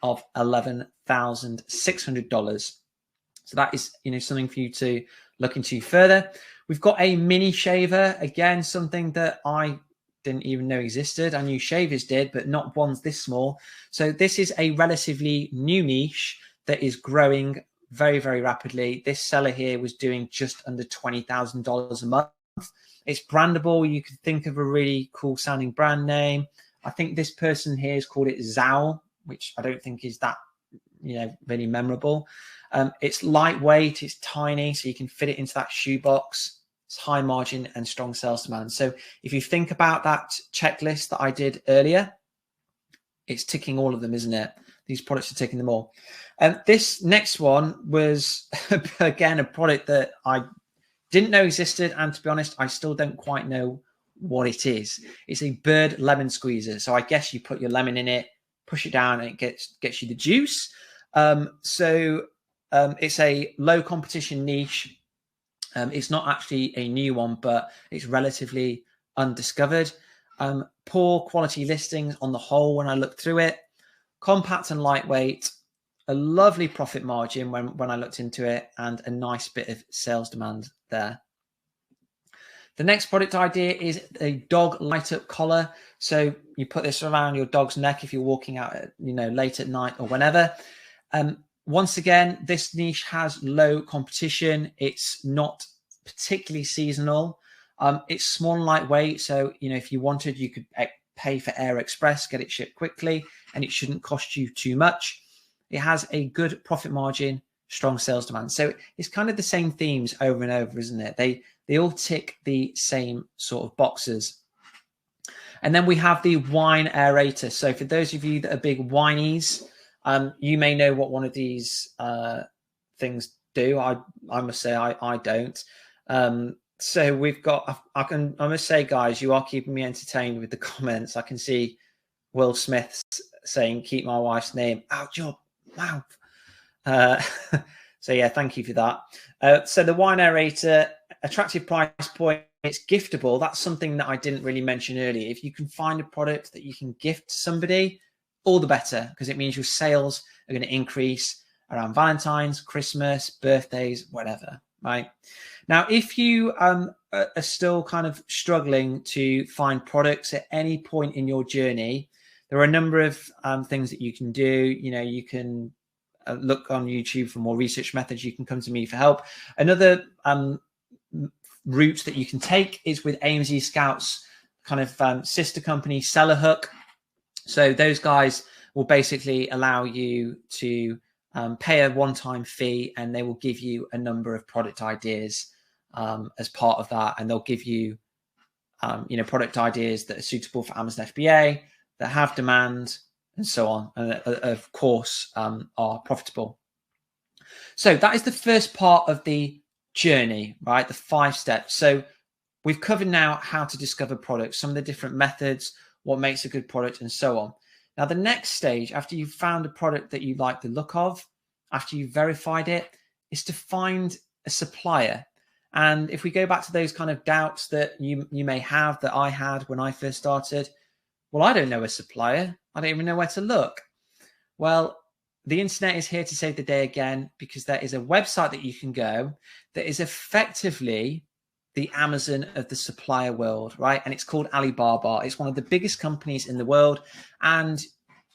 of $11,600. So that is, you know, something for you to look into further. We've got a mini shaver, again, something that I didn't even know existed. I knew shavers did, but not ones this small. So this is a relatively new niche that is growing very, very rapidly. This seller here was doing just under $20,000 a month. It's brandable. You could think of a really cool sounding brand name. I think this person here has called it Zowl, which I don't think is that, you know, really memorable. It's lightweight, it's tiny, so you can fit it into that shoebox. It's high margin and strong sales demand. So if you think about that checklist that I did earlier, it's ticking all of them, isn't it? These products are ticking them all. This next one was, again, a product that I didn't know existed. And to be honest, I still don't quite know what it is. It's a bird lemon squeezer. So I guess you put your lemon in it, push it down, and it gets you the juice. It's a low competition niche. It's not actually a new one, but it's relatively undiscovered. Poor quality listings on the whole when I looked through it. Compact and lightweight. A lovely profit margin when I looked into it, and a nice bit of sales demand there. The next product idea is a dog light up collar. So you put this around your dog's neck if you're walking out, late at night or whenever. Once again, this niche has low competition. It's not particularly seasonal. It's small and lightweight. So, if you wanted, you could pay for Air Express, get it shipped quickly, and it shouldn't cost you too much. It has a good profit margin, strong sales demand. So it's kind of the same themes over and over, isn't it? They all tick the same sort of boxes. And then we have the wine aerator. So for those of you that are big winies, you may know what one of these things do. I must say I don't. So we've got, I must say, guys, you are keeping me entertained with the comments. I can see Will Smith saying, keep my wife's name out your mouth. So yeah, thank you for that. So the wine aerator, attractive price point, it's giftable. That's something that I didn't really mention earlier. If you can find a product that you can gift to somebody, all the better, because it means your sales are going to increase around Valentine's, Christmas, birthdays, whatever, right? Now, if you are still kind of struggling to find products at any point in your journey, there are a number of things that you can do. You can look on YouTube for more research methods. You can come to me for help. Another route that you can take is with AMZ Scout's kind of sister company, Seller Hook. So those guys will basically allow you to pay a one-time fee, and they will give you a number of product ideas as part of that. And they'll give you, product ideas that are suitable for Amazon FBA, that have demand, and so on, and of course are profitable. So that is the first part of the journey, right? The 5 steps. So we've covered now how to discover products, some of the different methods, what makes a good product, and so on. Now, the next stage, after you've found a product that you like the look of, after you've verified it, is to find a supplier. And if we go back to those kind of doubts that you may have, that I had when I first started, well, I don't know a supplier. I don't even know where to look. Well, the internet is here to save the day again, because there is a website that you can go that is effectively the Amazon of the supplier world, right? And it's called Alibaba. It's one of the biggest companies in the world, and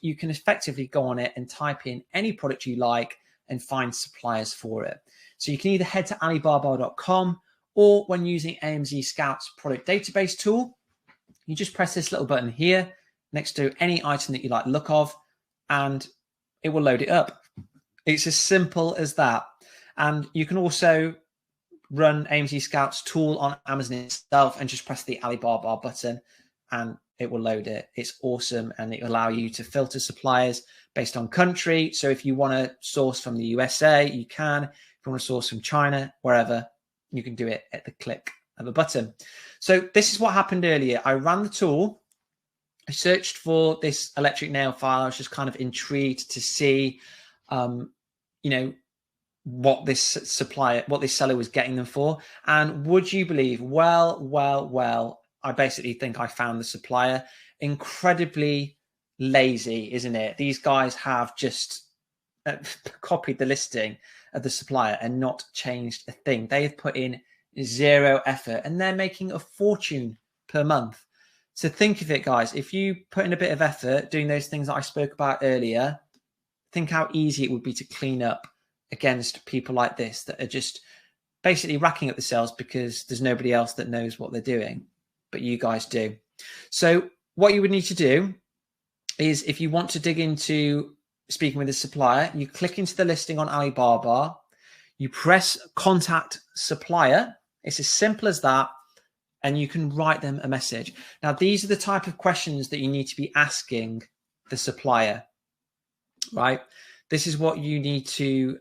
you can effectively go on it and type in any product you like and find suppliers for it. So you can either head to alibaba.com, or when using AMZ Scout's product database tool, you just press this little button here next to any item that you like the look of, and it will load it up. It's as simple as that. And you can also run AMZ Scout's tool on Amazon itself and just press the Alibaba button, and it will load it. It's awesome, and it will allow you to filter suppliers based on country. So if you want to source from the USA, you can. If you want to source from China, wherever, you can do it at the click of a button. So this is what happened earlier. I ran the tool. I searched for this electric nail file. I was just kind of intrigued to see, what this supplier, what this seller was getting them for. And would you believe, well, I basically think I found the supplier. Incredibly lazy, isn't it? These guys have just copied the listing of the supplier and not changed a thing. They have put in zero effort, and they're making a fortune per month. So think of it, guys. If you put in a bit of effort doing those things that I spoke about earlier, think how easy it would be to clean up against people like this that are just basically racking up the sales because there's nobody else that knows what they're doing, but you guys do. So what you would need to do is, if you want to dig into speaking with a supplier, you click into the listing on Alibaba, you press contact supplier. It's as simple as that. And you can write them a message. Now, these are the type of questions that you need to be asking the supplier, right? This is what you need to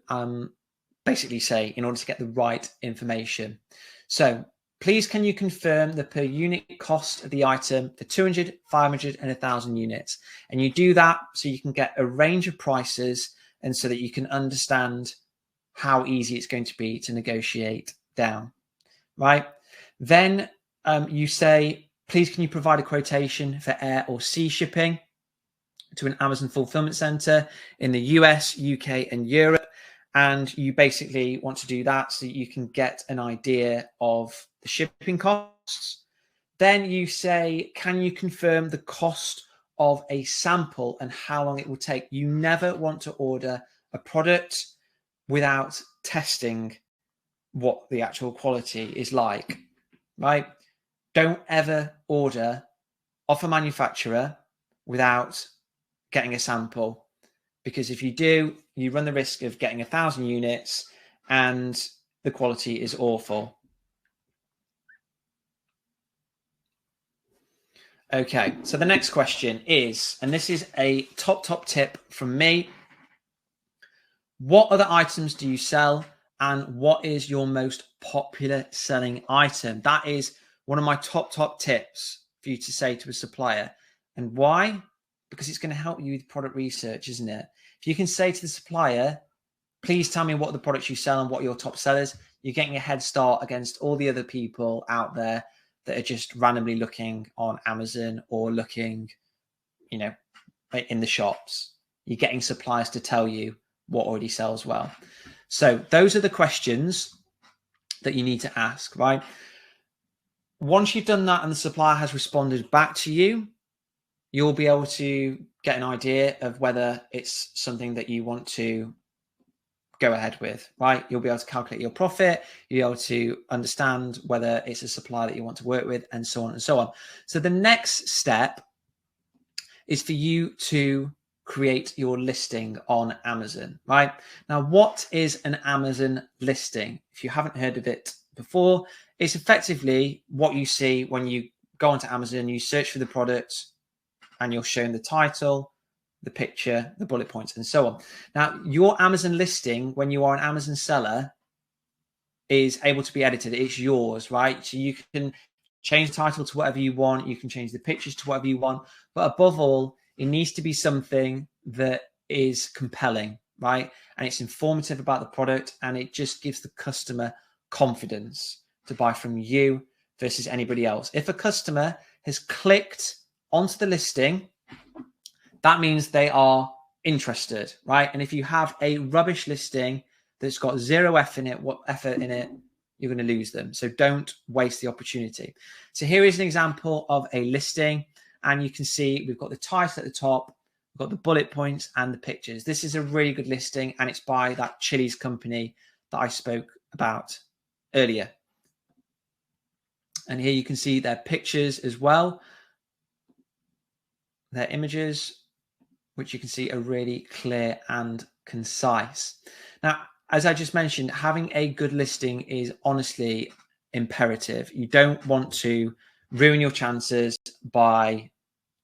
basically say in order to get the right information. So please, can you confirm the per unit cost of the item for 200, 500, and 1,000 units? And you do that so you can get a range of prices, and so that you can understand how easy it's going to be to negotiate down, right? Then you say, please, can you provide a quotation for air or sea shipping to an Amazon fulfillment center in the US, UK, and Europe? And you basically want to do that so that you can get an idea of the shipping cost. costs. Then you say, can you confirm the cost of a sample and how long it will take? You never want to order a product without testing what the actual quality is like, right? Don't ever order off a manufacturer without getting a sample, because if you do, you run the risk of getting 1,000 units and the quality is awful. Okay, so the next question is, and this is a top tip from me, what other items do you sell and what is your most popular selling item? That is one of my top tips for you to say to a supplier. And why? Because it's going to help you with product research, isn't it? If you can say to the supplier, please tell me what the products you sell and what your top sellers, you're getting a head start against all the other people out there that are just randomly looking on Amazon or looking, you know, in the shops. You're getting suppliers to tell you what already sells well. So those are the questions that you need to ask, right? Once you've done that and the supplier has responded back to you, you'll be able to get an idea of whether it's something that you want to go ahead with, right? You'll be able to calculate your profit. You'll be able to understand whether it's a supplier that you want to work with, and so on and so on. So the next step is for you to create your listing on Amazon, right? Now, what is an Amazon listing? If you haven't heard of it before, it's effectively what you see when you go onto Amazon, you search for the product and you're shown the title, the picture, the bullet points, and so on. Now, your Amazon listing, when you are an Amazon seller, is able to be edited. It's yours, right? So you can change the title to whatever you want. You can change the pictures to whatever you want. But above all, it needs to be something that is compelling, right? And it's informative about the product, and it just gives the customer confidence to buy from you versus anybody else. If a customer has clicked onto the listing, that means they are interested, right? And if you have a rubbish listing that's got zero effort in it, you're going to lose them. So don't waste the opportunity. So here is an example of a listing, and you can see we've got the title at the top, we've got the bullet points and the pictures. This is a really good listing, and it's by that chilies company that I spoke about earlier. And here you can see their pictures as well, their images, which you can see are really clear and concise. Now, as I just mentioned, having a good listing is honestly imperative. You don't want to ruin your chances by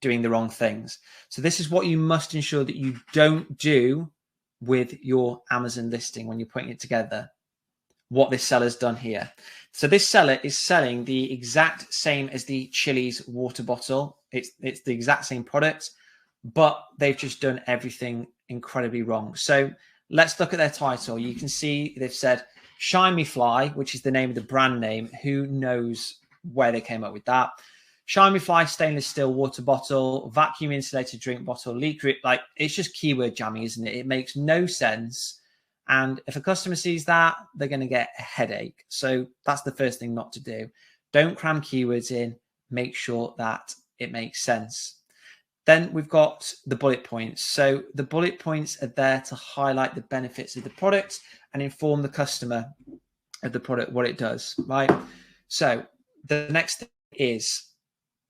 doing the wrong things. So this is what you must ensure that you don't do with your Amazon listing when you're putting it together. What this seller's done here. So this seller is selling the exact same as the chilies water bottle. It's the exact same product, but they've just done everything incredibly wrong. So let's look at their title. You can see they've said Shine Me Fly, which is the name of the brand name. Who knows where they came up with that? Shine Me Fly stainless steel water bottle, vacuum insulated drink bottle, leak proof. Like, it's just keyword jamming, isn't it? It makes no sense. And if a customer sees that, they're going to get a headache. So that's the first thing not to do. Don't cram keywords in. Make sure that it makes sense. Then we've got the bullet points. So the bullet points are there to highlight the benefits of the product and inform the customer of the product, what it does, right? So the next thing is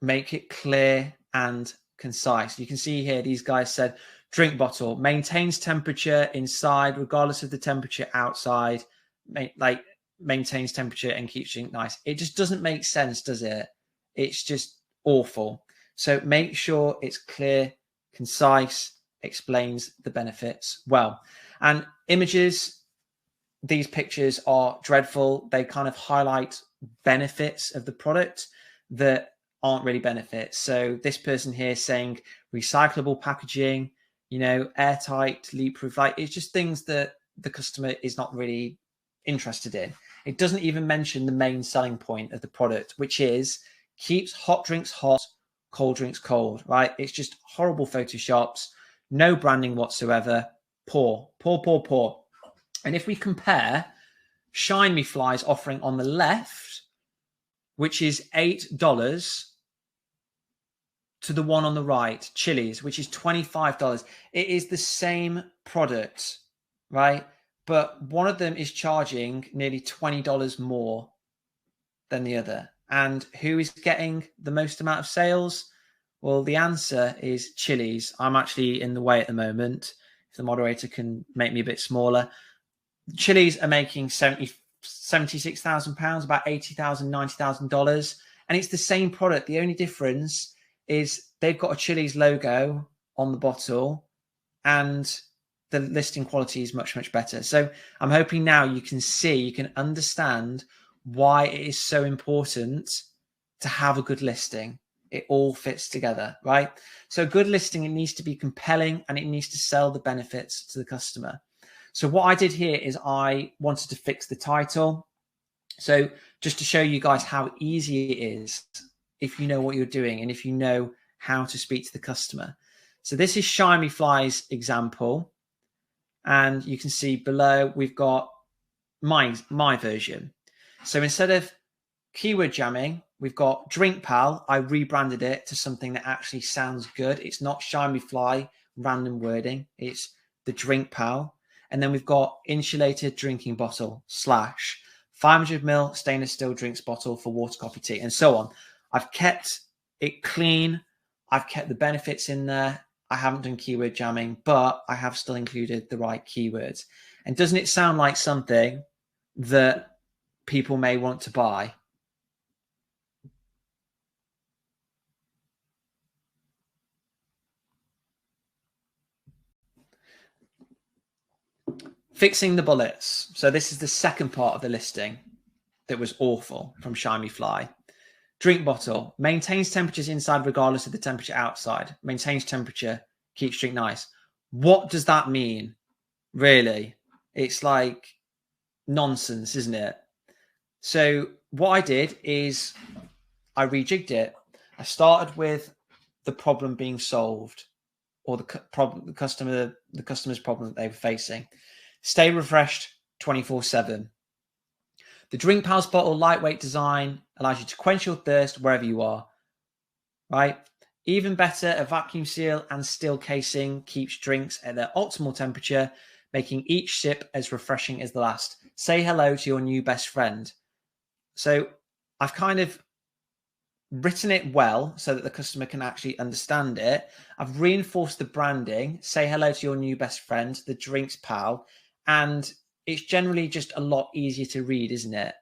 make it clear and concise. You can see here, these guys said, drink bottle, maintains temperature inside, regardless of the temperature outside, maintains temperature and keeps drink nice. It just doesn't make sense, does it? It's just awful. So make sure it's clear, concise, explains the benefits well. And images, these pictures are dreadful. They kind of highlight benefits of the product that aren't really benefits. So this person here saying recyclable packaging, you know, airtight, leak-proof, like, it's just things that the customer is not really interested in. It doesn't even mention the main selling point of the product, which is keeps hot drinks hot, cold drinks cold, right? It's just horrible photoshops, no branding whatsoever, poor. And if we compare Shine Me Fly's offering on the left which is $8, to the one on the right, Chili's, which is $25. It is the same product, right? But one of them is charging nearly $20 more than the other. And who is getting the most amount of sales? Well, the answer is Chili's. I'm actually in the way at the moment. If the moderator can make me a bit smaller. Chili's are making £76,000, about $80,000, $90,000. And it's the same product. The only difference is they've got a Chili's logo on the bottle and the listing quality is much, much better. So I'm hoping now you can see, you can understand why it is so important to have a good listing. It all fits together, right? So good listing, it needs to be compelling and it needs to sell the benefits to the customer. So what I did here is I wanted to fix the title. So just to show you guys how easy it is if you know what you're doing and if you know how to speak to the customer. So this is Shiny Fly's example. And you can see below we've got my version. So instead of keyword jamming, we've got Drink Pal. I rebranded it to something that actually sounds good. It's not Shiny Fly random wording. It's the Drink Pal. And then we've got insulated drinking bottle / 500ml stainless steel drinks bottle for water, coffee, tea, and so on. I've kept it clean. I've kept the benefits in there. I haven't done keyword jamming, but I have still included the right keywords. And doesn't it sound like something that people may want to buy? Fixing the bullets. So this is the second part of the listing that was awful from Shiny Fly. Drink bottle. Maintains temperatures inside regardless of the temperature outside. Maintains temperature. Keeps drink nice. What does that mean? Really? It's like nonsense, isn't it? So what I did is I rejigged it. I started with the problem being solved, or the customer's problem that they were facing. Stay refreshed 24/7. The Drink Pals bottle lightweight design allows you to quench your thirst wherever you are, right? Even better, a vacuum seal and steel casing keeps drinks at their optimal temperature, making each sip as refreshing as the last. Say hello to your new best friend. So I've kind of written it well so that the customer can actually understand it. I've reinforced the branding. Say hello to your new best friend, the Drinks Pal. And it's generally just a lot easier to read, isn't it?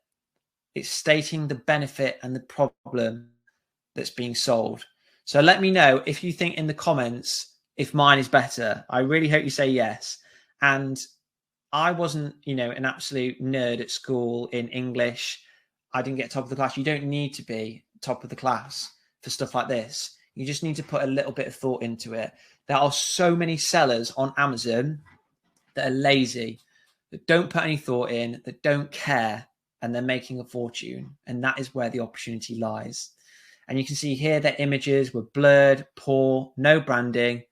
It's stating the benefit and the problem that's being solved. So let me know if you think in the comments if mine is better. I really hope you say yes. And I wasn't, an absolute nerd at school in English. I didn't get top of the class. You don't need to be top of the class for stuff like this. You just need to put a little bit of thought into it. There are so many sellers on Amazon that are lazy, that don't put any thought in, that don't care, and they're making a fortune. And that is where the opportunity lies. And you can see here their images were blurred, poor, no branding.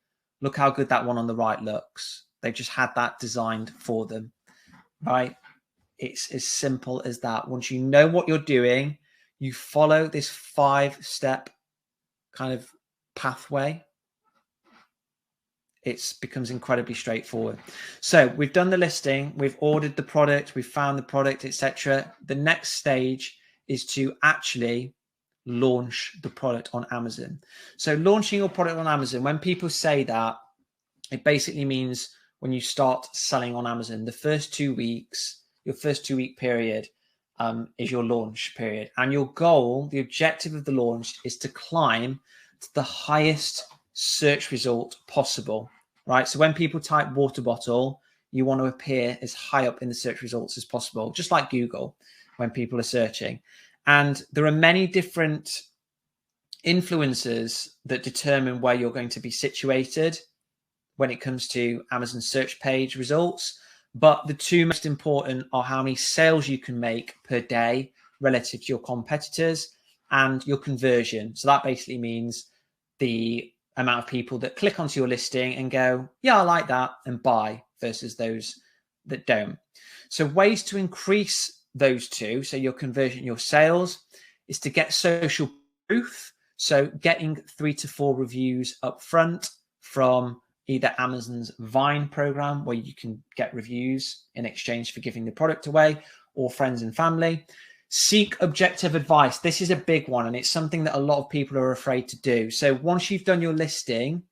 Look how good that one on the right looks. They've just had that designed for them, right? It's as simple as that. Once you know what you're doing, you follow this 5-step kind of pathway. It becomes incredibly straightforward. So we've done the listing, we've ordered the product, we've found the product, etc. The next stage is to actually launch the product on Amazon. So launching your product on Amazon, when people say that, it basically means when you start selling on Amazon, the first 2 weeks, your first 2-week period is your launch period. And your goal, the objective of the launch is to climb to the highest search result possible, right? So when people type water bottle, you want to appear as high up in the search results as possible, just like Google when people are searching. And there are many different influencers that determine where you're going to be situated when it comes to Amazon search page results. But the two most important are how many sales you can make per day relative to your competitors and your conversion. So that basically means the amount of people that click onto your listing and go, yeah, I like that, and buy, versus those that don't. So ways to increase those two, so your conversion, your sales, is to get social proof. So getting 3 to 4 reviews up front from either Amazon's Vine program, where you can get reviews in exchange for giving the product away, or friends and family. Seek objective advice. This is a big one, and it's something that a lot of people are afraid to do. So once you've done your listing,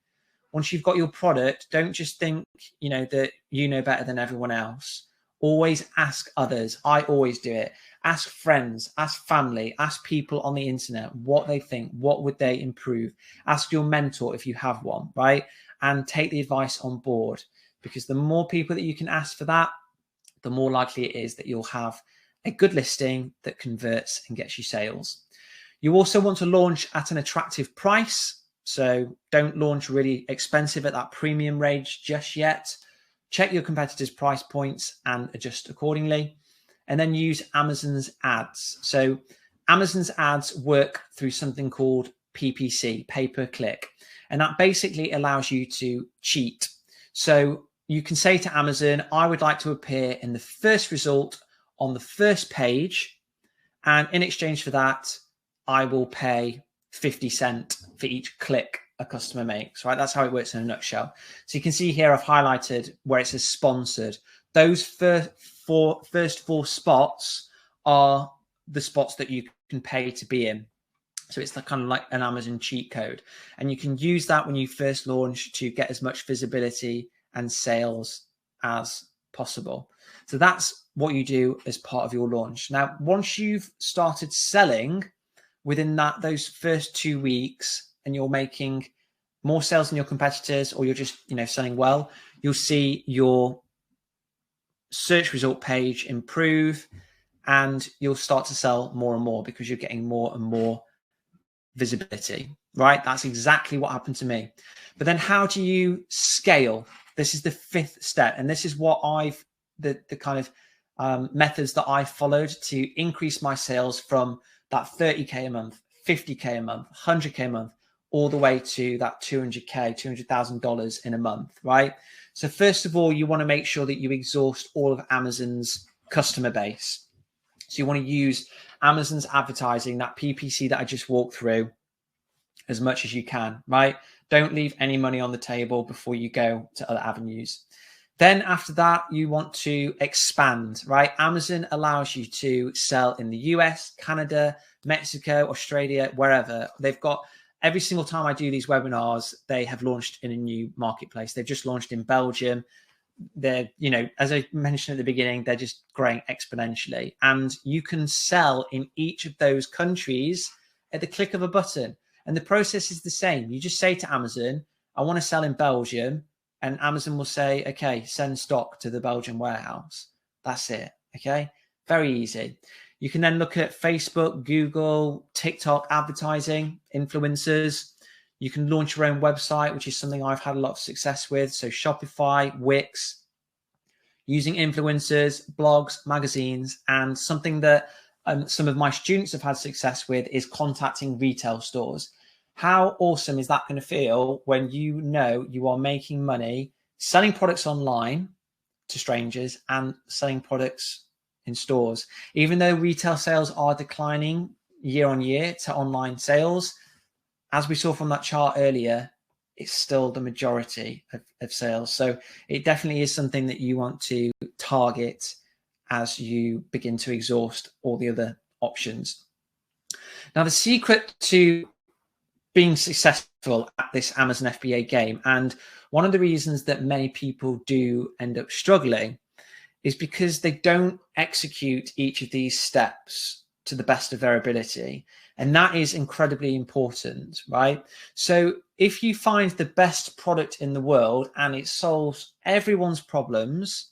once you've got your product, don't just think, that you know better than everyone else. Always ask others. I always do it. Ask friends, ask family, ask people on the internet what they think, what would they improve. Ask your mentor if you have one, right? And take the advice on board, because the more people that you can ask for that, the more likely it is that you'll have a good listing that converts and gets you sales. You also want to launch at an attractive price. So don't launch really expensive at that premium range just yet. Check your competitors' price points and adjust accordingly. And then use Amazon's ads. So Amazon's ads work through something called PPC, pay per click. And that basically allows you to cheat. So you can say to Amazon, I would like to appear in the first result on the first page. And in exchange for that, I will pay 50 cents for each click a customer makes, right? That's how it works in a nutshell. So you can see here, I've highlighted where it says sponsored. Those first four spots are the spots that you can pay to be in. So it's kind of like an Amazon cheat code. And you can use that when you first launch to get as much visibility and sales as possible. So that's what you do as part of your launch. Now, once you've started selling within those first 2 weeks, and you're making more sales than your competitors, or you're just selling well, you'll see your search result page improve, and you'll start to sell more and more because you're getting more and more visibility, right? That's exactly what happened to me. But then how do you scale? This is the 5th step, and this is what the kind of methods that I followed to increase my sales from that 30K a month, 50K a month, 100K a month, all the way to that 200K, $200,000 in a month, right? So first of all, you want to make sure that you exhaust all of Amazon's customer base. So you want to use Amazon's advertising, that PPC that I just walked through, as much as you can, right? Don't leave any money on the table before you go to other avenues. Then after that, you want to expand, right? Amazon allows you to sell in the US, Canada, Mexico, Australia, wherever. They've got, every single time I do these webinars, they have launched in a new marketplace. They've just launched in Belgium. They're, as I mentioned at the beginning, they're just growing exponentially. And you can sell in each of those countries at the click of a button. And the process is the same. You just say to Amazon, I want to sell in Belgium. And Amazon will say, okay, send stock to the Belgian warehouse. That's it. Okay. Very easy. You can then look at Facebook, Google, TikTok advertising, influencers. You can launch your own website, which is something I've had a lot of success with. So Shopify, Wix, using influencers, blogs, magazines, and something that some of my students have had success with is contacting retail stores. How awesome is that going to feel when you are making money selling products online to strangers and selling products in stores? Even though retail sales are declining year on year to online sales, as we saw from that chart earlier, it's still the majority of sales. So it definitely is something that you want to target as you begin to exhaust all the other options. Now, the secret to being successful at this Amazon FBA game, and one of the reasons that many people do end up struggling, is because they don't execute each of these steps to the best of their ability. And that is incredibly important, right? So if you find the best product in the world and it solves everyone's problems,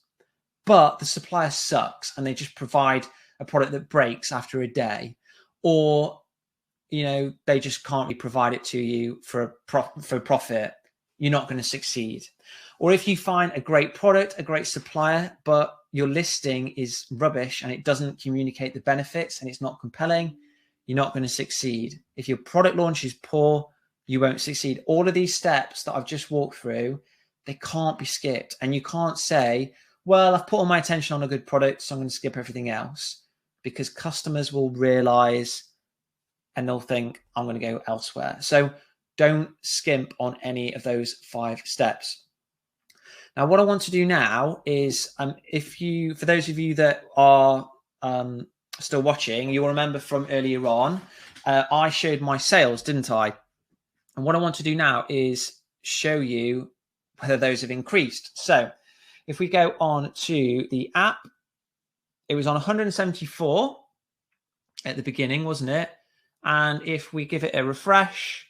but the supplier sucks and they just provide a product that breaks after a day, or they just can't provide it to you for profit, you're not going to succeed. Or if you find a great product, a great supplier, but your listing is rubbish and it doesn't communicate the benefits and it's not compelling, you're not going to succeed. If your product launch is poor, you won't succeed. All of these steps that I've just walked through, they can't be skipped. And you can't say, well, I've put all my attention on a good product, so I'm going to skip everything else, because customers will realize and they'll think, I'm going to go elsewhere. So don't skimp on any of those 5 steps. Now, what I want to do now is, for those of you that are still watching, you'll remember from earlier on, I showed my sales, didn't I? And what I want to do now is show you whether those have increased. So if we go on to the app, it was on 174 at the beginning, wasn't it? And if we give it a refresh,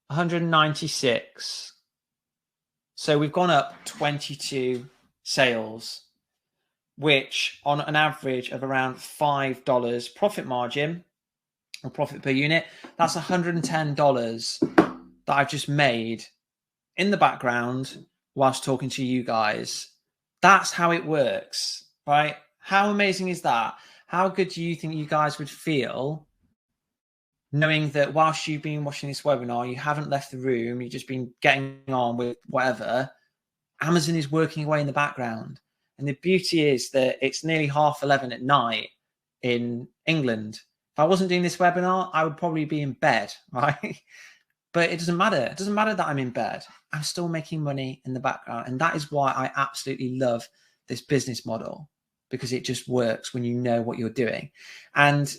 196. So we've gone up 22 sales, which on an average of around $5 profit margin or profit per unit, that's $110 that I've just made in the background whilst talking to you guys. That's how it works, right? How amazing is that? How good do you think you guys would feel knowing that whilst you've been watching this webinar, you haven't left the room, you've just been getting on with whatever, Amazon is working away in the background. And the beauty is that it's nearly 11:30 at night in England. If I wasn't doing this webinar, I would probably be in bed, right? But it doesn't matter. It doesn't matter that I'm in bed. I'm still making money in the background. And that is why I absolutely love this business model, because it just works when you know what you're doing. And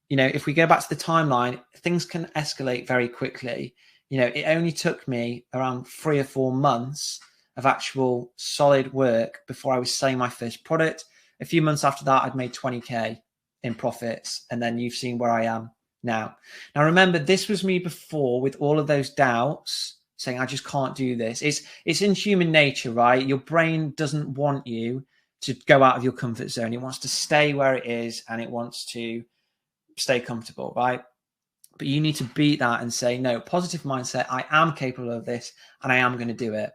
you know, if we go back to the timeline, things can escalate very quickly. You know, it only took me around 3 or 4 months of actual solid work before I was selling my first product. A few months after that, I'd made 20K in profits. And then you've seen where I am now. Now, remember, this was me before with all of those doubts saying, I just can't do this. It's in human nature, right? Your brain doesn't want you to go out of your comfort zone. It wants to stay where it is and it wants to stay comfortable, right? But you need to beat that and say, no, positive mindset, I am capable of this and I am going to do it.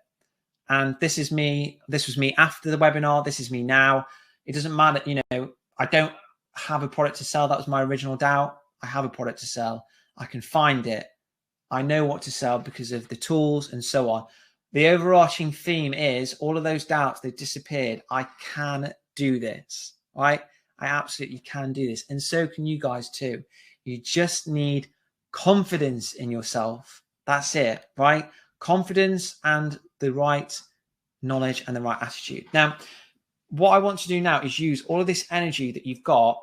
And this is me. This was me after the webinar. This is me now. It doesn't matter. You know, I don't have a product to sell. That was my original doubt. I have a product to sell. I can find it. I know what to sell because of the tools and so on. The overarching theme is all of those doubts, they've disappeared. I can do this, right? I absolutely can do this. And so can you guys too. You just need confidence in yourself. That's it, right? Confidence and the right knowledge and the right attitude. Now, what I want to do now is use all of this energy that you've got,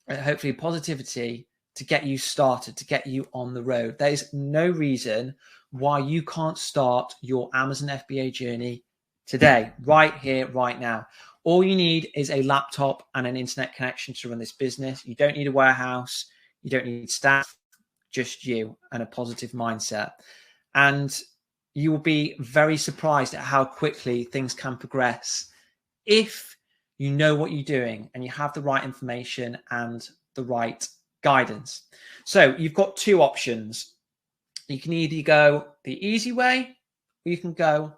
hopefully positivity, to get you started, to get you on the road. There is no reason why you can't start your Amazon FBA journey today, right here, right now. All you need is a laptop and an internet connection to run this business. You don't need a warehouse. You don't need staff, just you and a positive mindset. And you will be very surprised at how quickly things can progress if you know what you're doing and you have the right information and the right guidance. So you've got 2 options. You can either go the easy way or you can go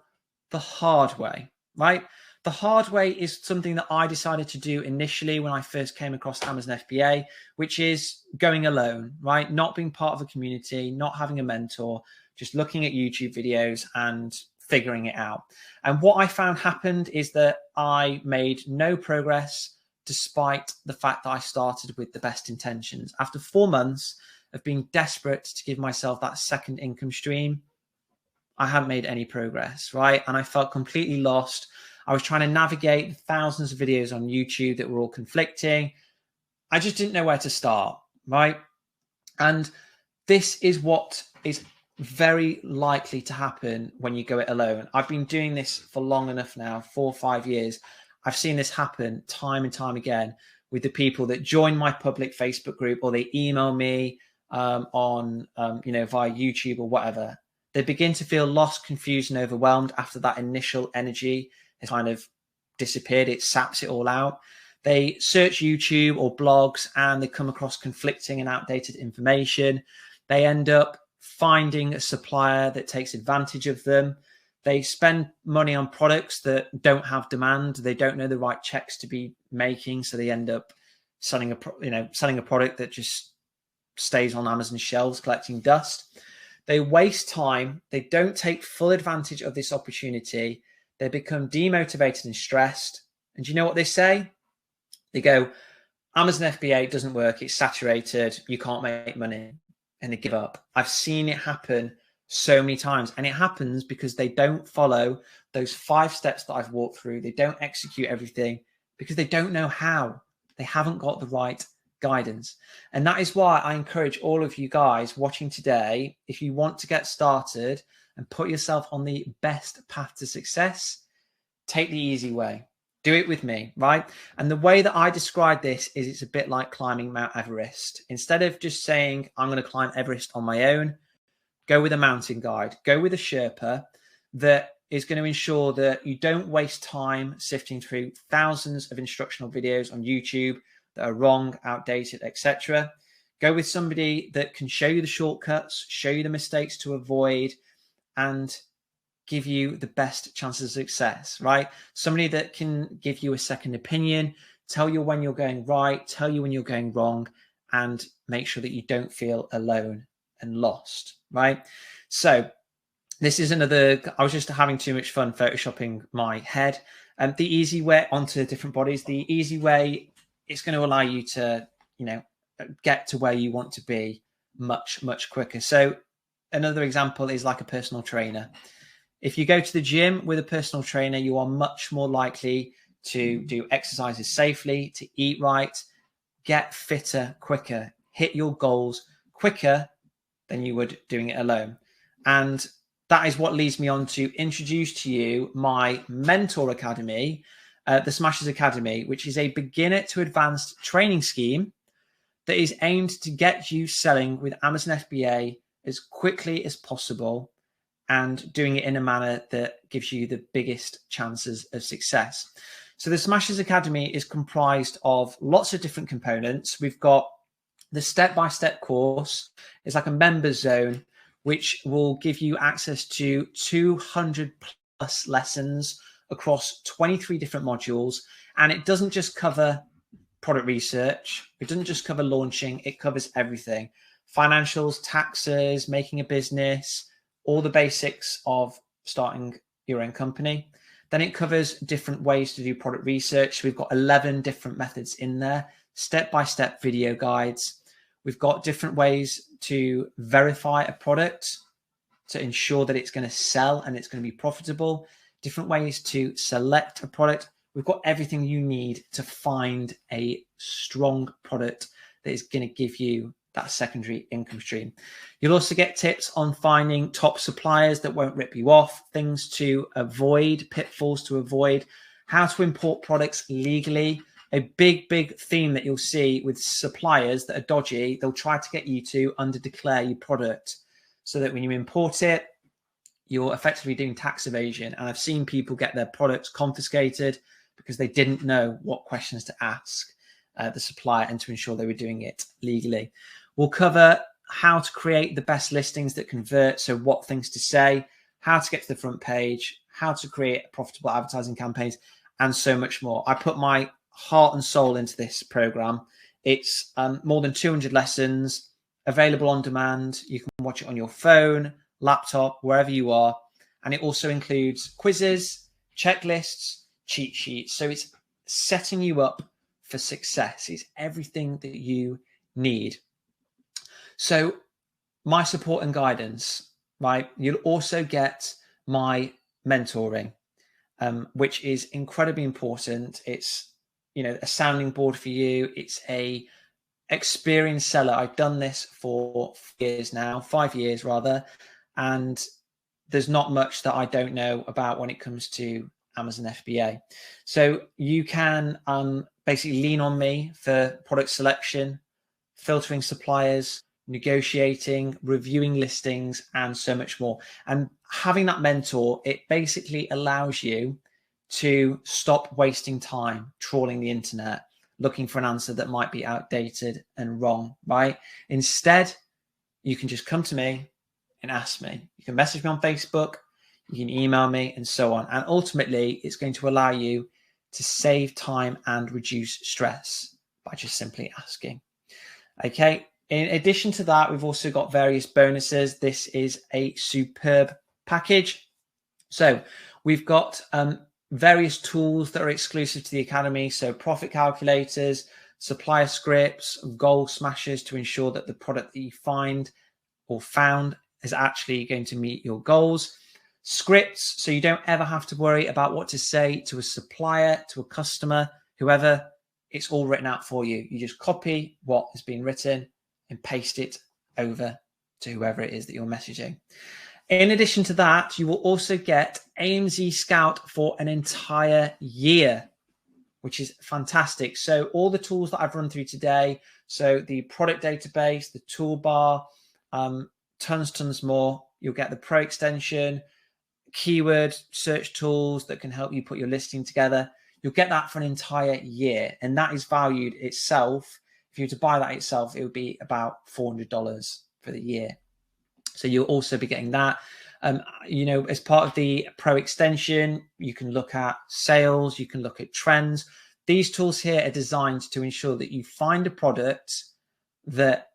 the hard way, right? The hard way is something that I decided to do initially when I first came across Amazon FBA, which is going alone, right? Not being part of a community, not having a mentor, just looking at YouTube videos and figuring it out. And what I found happened is that I made no progress despite the fact that I started with the best intentions. After 4 months of being desperate to give myself that second income stream, I hadn't made any progress, right? And I felt completely lost. I was trying to navigate thousands of videos on YouTube that were all conflicting. I just didn't know where to start, right? And this is what is very likely to happen when you go it alone. I've been doing this for long enough now, 4 or 5 years. I've seen this happen time and time again with the people that join my public Facebook group or they email me on via YouTube or whatever. They begin to feel lost, confused, and overwhelmed after that initial energy has kind of disappeared. It saps it all out. They search YouTube or blogs and they come across conflicting and outdated information. They end up finding a supplier that takes advantage of them. They spend money on products that don't have demand. They don't know the right checks to be making, so they end up selling a product that just stays on Amazon shelves collecting dust. They waste time. They don't take full advantage of this opportunity. They become demotivated and stressed. And do you know what they say? They go, Amazon FBA doesn't work. It's saturated. You can't make money, and they give up. I've seen it happen so many times, and it happens because they don't follow those 5 steps that I've walked through. They don't execute everything because they don't know how. They haven't got the right guidance. And that is why I encourage all of you guys watching today, if you want to get started and put yourself on the best path to success, take the easy way. Do it with me, right? And the way that I describe this is it's a bit like climbing Mount Everest. Instead of just saying, I'm going to climb Everest on my own, go with a mountain guide, go with a Sherpa that is going to ensure that you don't waste time sifting through thousands of instructional videos on YouTube that are wrong, outdated, etc. Go with somebody that can show you the shortcuts, show you the mistakes to avoid, and give you the best chances of success, right? Somebody that can give you a second opinion, tell you when you're going right, tell you when you're going wrong, and make sure that you don't feel alone and lost, right? So this is another, I was just having too much fun photoshopping my head. And the easy way onto different bodies, the easy way is going to allow you to, get to where you want to be much, much quicker. So another example is like a personal trainer. If you go to the gym with a personal trainer, you are much more likely to do exercises safely, to eat right, get fitter quicker, hit your goals quicker than you would doing it alone. And that is what leads me on to introduce to you my mentor academy, the Smashers Academy, which is a beginner to advanced training scheme that is aimed to get you selling with Amazon FBA as quickly as possible and doing it in a manner that gives you the biggest chances of success. So the Smashers Academy is comprised of lots of different components. We've got the step-by-step course. It's like a members zone, which will give you access to 200 plus lessons across 23 different modules. And it doesn't just cover product research. It doesn't just cover launching. It covers everything. Financials, taxes, making a business, all the basics of starting your own company. Then it covers different ways to do product research. We've got 11 different methods in there, step-by-step video guides. We've got different ways to verify a product to ensure that it's going to sell and it's going to be profitable, different ways to select a product. We've got everything you need to find a strong product that is going to give you that secondary income stream. You'll also get tips on finding top suppliers that won't rip you off, things to avoid, pitfalls to avoid, how to import products legally. A big theme that you'll see with suppliers that are dodgy, they'll try to get you to underdeclare your product so that when you import it, you're effectively doing tax evasion. And I've seen people get their products confiscated because they didn't know what questions to ask the supplier and to ensure they were doing it legally. We'll cover how to create the best listings that convert, so what things to say, how to get to the front page, how to create profitable advertising campaigns, and so much more. I put my heart and soul into this program. It's more than 200 lessons available on demand. You can watch it on your phone, laptop, wherever you are. And it also includes quizzes, checklists, cheat sheets. So it's setting you up for success. It's everything that you need. So my support and guidance, right? You'll also get my mentoring, which is incredibly important. It's, a sounding board for you. It's a experienced seller. I've done this for 5 years rather. And there's not much that I don't know about when it comes to Amazon FBA. So you can basically lean on me for product selection, filtering suppliers, negotiating, reviewing listings, and so much more. And having that mentor, it basically allows you to stop wasting time trawling the internet, looking for an answer that might be outdated and wrong, right? Instead, you can just come to me and ask me. You can message me on Facebook, you can email me, and so on. And ultimately, it's going to allow you to save time and reduce stress by just simply asking. Okay. In addition to that, we've also got various bonuses. This is a superb package. So we've got various tools that are exclusive to the Academy. So profit calculators, supplier scripts, goal smashers to ensure that the product that you find or found is actually going to meet your goals. Scripts, so you don't ever have to worry about what to say to a supplier, to a customer, whoever. It's all written out for you. You just copy what has been written and paste it over to whoever it is that you're messaging. In addition to that, you will also get AMZ Scout for an entire year, which is fantastic. So all the tools that I've run through today, so the product database, the toolbar, tons more. You'll get the Pro extension, keyword search tools that can help you put your listing together. You'll get that for an entire year, and that is valued itself. If you were to buy that itself, it would be about $400 for the year. So you'll also be getting that. You know, as part of the Pro extension, you can look at sales, you can look at trends. These tools here are designed to ensure that you find a product that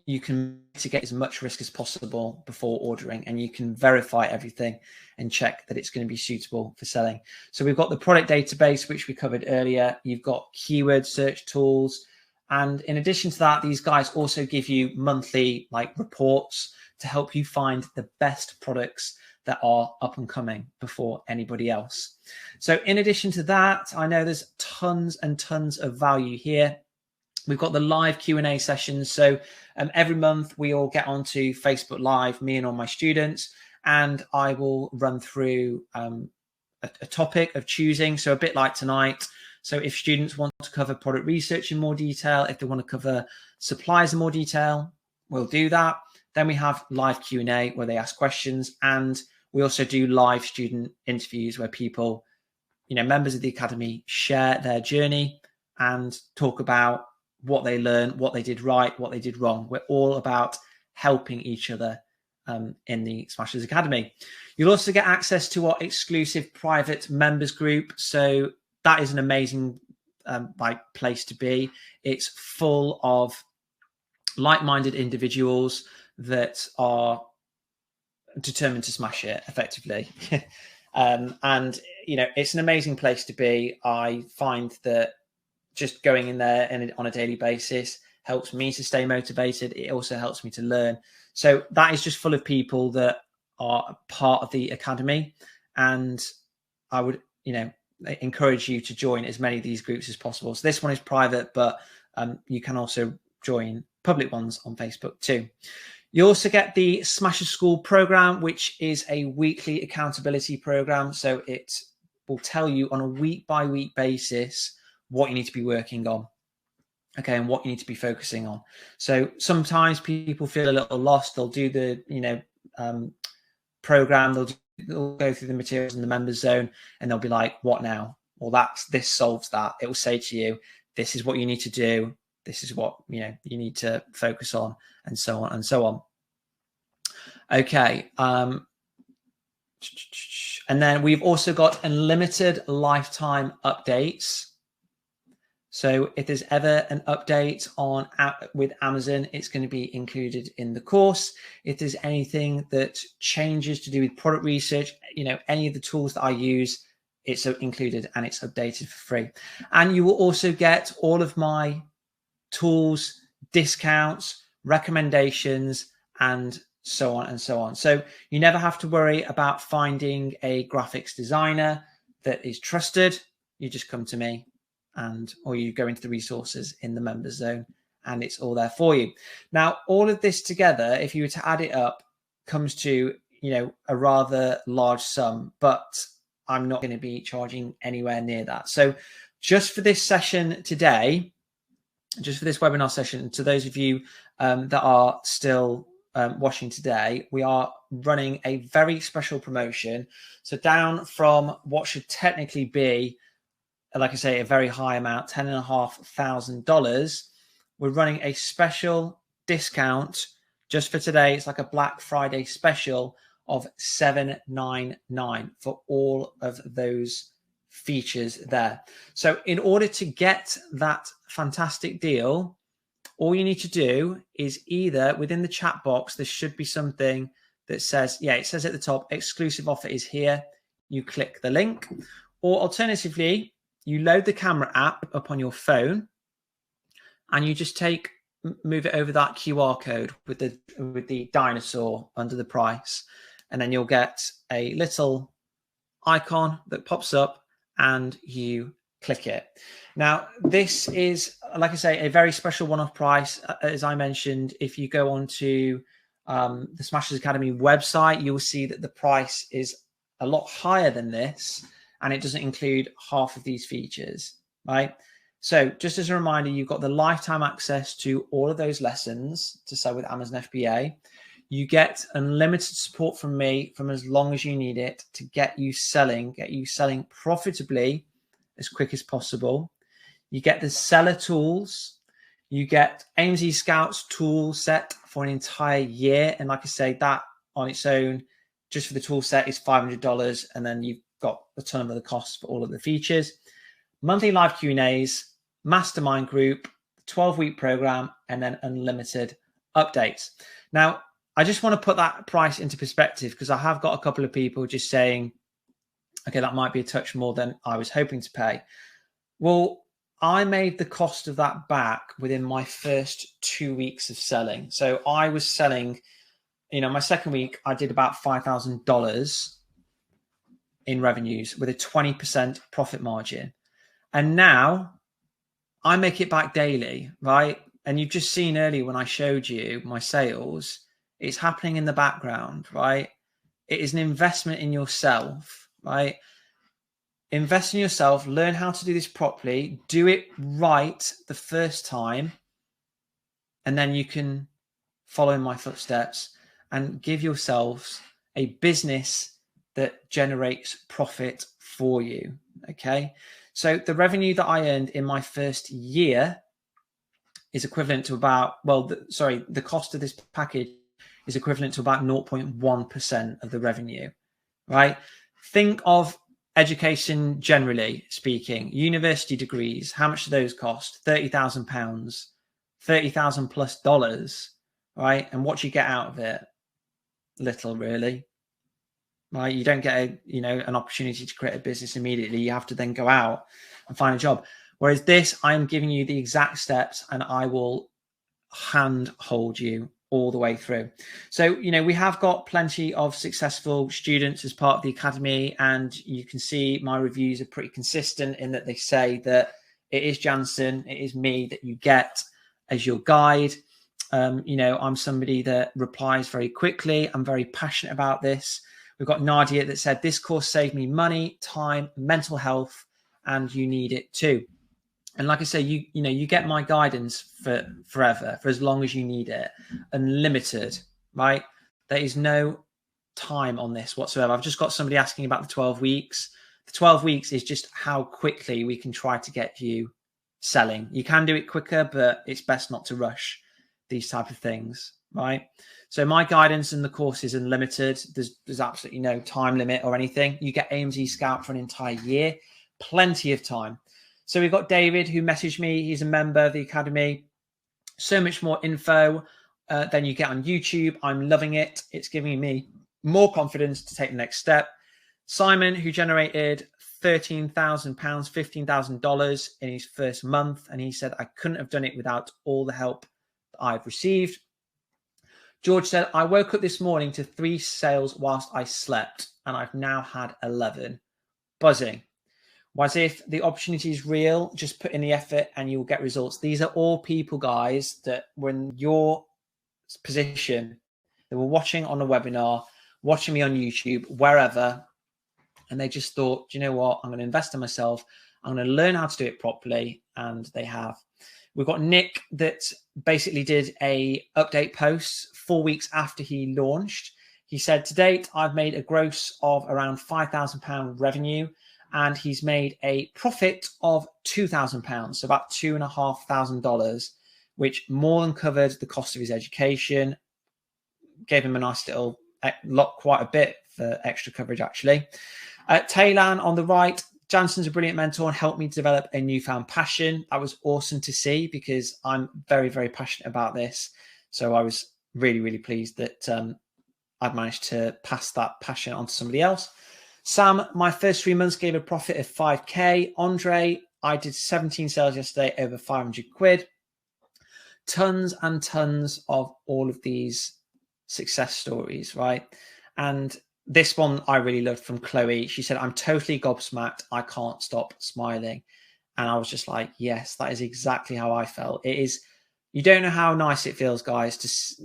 you can mitigate as much risk as possible before ordering, and you can verify everything and check that it's going to be suitable for selling. So we've got the product database, which we covered earlier. You've got keyword search tools. And in addition to that, these guys also give you monthly reports to help you find the best products that are up and coming before anybody else. So in addition to that, I know there's tons and tons of value here. We've got the live Q&A sessions. So every month we all get onto Facebook Live, me and all my students, and I will run through a topic of choosing. So a bit like tonight. So if students want to cover product research in more detail, if they want to cover supplies in more detail, we'll do that. Then we have live Q&A where they ask questions, and we also do live student interviews where people, members of the academy, share their journey and talk about what they learned, what they did right, what they did wrong. We're all about helping each other in the Smashers Academy. You'll also get access to our exclusive private members group. So that is an amazing place to be. It's full of like-minded individuals that are determined to smash it effectively. And, it's an amazing place to be. I find that just going in there and on a daily basis helps me to stay motivated. It also helps me to learn. So that is just full of people that are part of the academy. And I would, encourage you to join as many of these groups as possible. So this one is private, but you can also join public ones on Facebook too. You also get the Smasher School program, which is a weekly accountability program. So it will tell you on a week-by-week basis what you need to be working on, okay, and what you need to be focusing on. So sometimes people feel a little lost. They'll do the, program. They'll go through the materials in the members zone, and they'll be like, what now? Well, this solves that. It will say to you, this is what you need to do. This is what, you need to focus on, and so on and so on. Okay. And then we've also got unlimited lifetime updates. So if there's ever an update with Amazon, it's going to be included in the course. If there's anything that changes to do with product research, any of the tools that I use, it's included and it's updated for free. And you will also get all of my tools, discounts, recommendations, and so on and so on. So you never have to worry about finding a graphics designer that is trusted. You just come to me, or you go into the resources in the members zone, and it's all there for you. Now, all of this together, if you were to add it up, comes to, a rather large sum, but I'm not going to be charging anywhere near that. So just for this session today, just for this webinar session, to those of you that are still watching today, we are running a very special promotion. So down from what should technically be, like I say, a very high amount, $10,500, we're running a special discount just for today. It's like a Black Friday special of $799 for all of those features there. So in order to get that fantastic deal, all you need to do is either within the chat box, there should be something that says, it says at the top, exclusive offer is here. You click the link, or alternatively, you load the camera app up on your phone, and you just move it over that QR code with the dinosaur under the price, and then you'll get a little icon that pops up and you click it. Now, this is, like I say, a very special one-off price. As I mentioned, if you go onto the Smashers Academy website, you'll see that the price is a lot higher than this, and it doesn't include half of these features, right? So just as a reminder, you've got the lifetime access to all of those lessons to sell with Amazon FBA. You get unlimited support from me from as long as you need it to get you selling profitably as quick as possible. You get the seller tools. You get AMZ Scouts tool set for an entire year. And like I say, that on its own, just for the tool set, is $500. And then you've got a ton of other costs for all of the features. Monthly live Q&As, mastermind group, 12-week program, and then unlimited updates. Now, I just want to put that price into perspective, because I have got a couple of people just saying, okay, that might be a touch more than I was hoping to pay. Well, I made the cost of that back within my first 2 weeks of selling. So I was selling, my second week, I did about $5,000 in revenues with a 20% profit margin. And now I make it back daily, right? And you've just seen earlier when I showed you my sales, it's happening in the background, right? It is an investment in yourself, right? Invest in yourself, learn how to do this properly, do it right the first time, and then you can follow in my footsteps and give yourselves a business that generates profit for you, okay? So the revenue that I earned in my first year is equivalent to about, the cost of this package is equivalent to about 0.1% of the revenue, right? Think of education generally speaking, university degrees. How much do those cost? £30,000, $30,000 plus dollars, right? And what do you get out of it? Little, really, right? You don't get an opportunity to create a business immediately. You have to then go out and find a job. Whereas this, I'm giving you the exact steps, and I will hand hold you all the way through. So, we have got plenty of successful students as part of the academy, and you can see my reviews are pretty consistent in that they say that it is Janson, it is me that you get as your guide. I'm somebody that replies very quickly. I'm very passionate about this. We've got Nadia that said, this course saved me money, time, mental health, and you need it too. And like I say, you get my guidance for forever, for as long as you need it, unlimited, right? There is no time on this whatsoever. I've just got somebody asking about the 12 weeks. The 12 weeks is just how quickly we can try to get you selling. You can do it quicker, but it's best not to rush these type of things, right? So my guidance in the course is unlimited. There's absolutely no time limit or anything. You get AMZ Scout for an entire year, plenty of time. So we've got David who messaged me. He's a member of the academy. So much more info than you get on YouTube. I'm loving it. It's giving me more confidence to take the next step. Simon, who generated £13,000, $15,000 in his first month. And he said, I couldn't have done it without all the help that I've received. George said, I woke up this morning to 3 sales whilst I slept, and I've now had 11. Buzzing. Was if the opportunity is real, just put in the effort and you'll get results. These are all people, guys, that were in your position. They were watching on a webinar, watching me on YouTube, wherever. And they just thought, do you know what? I'm going to invest in myself. I'm going to learn how to do it properly. And they have. We've got Nick that basically did a update post 4 weeks after he launched. He said, to date, I've made a gross of around £5,000 revenue. And he's made a profit of £2,000, so about $2,500, which more than covered the cost of his education. Gave him a nice little quite a bit for extra coverage, actually. Taylan on the right, Janson's a brilliant mentor and helped me develop a newfound passion. That was awesome to see, because I'm very, very passionate about this. So I was really, really pleased that I'd managed to pass that passion on to somebody else. Sam, my first 3 months gave a profit of 5K. Andre, I did 17 sales yesterday, over 500 quid. tons and tons of all of these success stories, right? And this one I really loved from Chloe. She said, I'm totally gobsmacked. I can't stop smiling. And I was just like, yes, that is exactly how I felt. It is, you don't know how nice it feels, guys,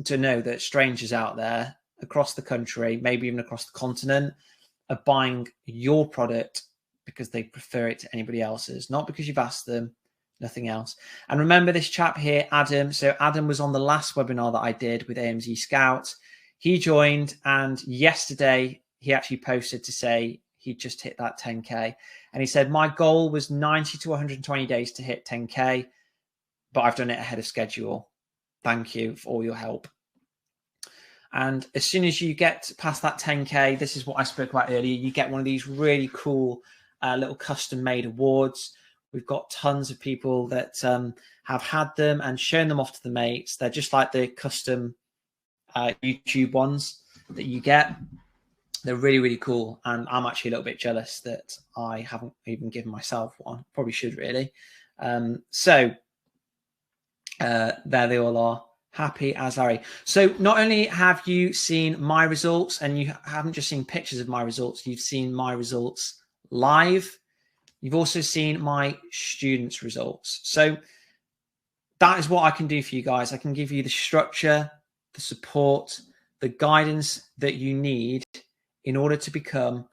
to know that strangers out there across the country, maybe even across the continent, are buying your product because they prefer it to anybody else's, not because you've asked them, nothing else. And remember this chap here, Adam. So Adam was on the last webinar that I did with AMZ Scout. He joined, and yesterday he actually posted to say he just hit that 10K. And he said, my goal was 90 to 120 days to hit 10K, but I've done it ahead of schedule. Thank you for all your help. And as soon as you get past that 10K, this is what I spoke about earlier, you get one of these really cool little custom made awards. We've got tons of people that have had them and shown them off to the mates. They're just like the custom YouTube ones that you get. They're really, really cool. And I'm actually a little bit jealous that I haven't even given myself one. Probably should, really. So there they all are. Happy as Larry. So not only have you seen my results, and you haven't just seen pictures of my results, you've seen my results live. You've also seen my students' results. So that is what I can do for you guys. I can give you the structure, the support, the guidance that you need in order to become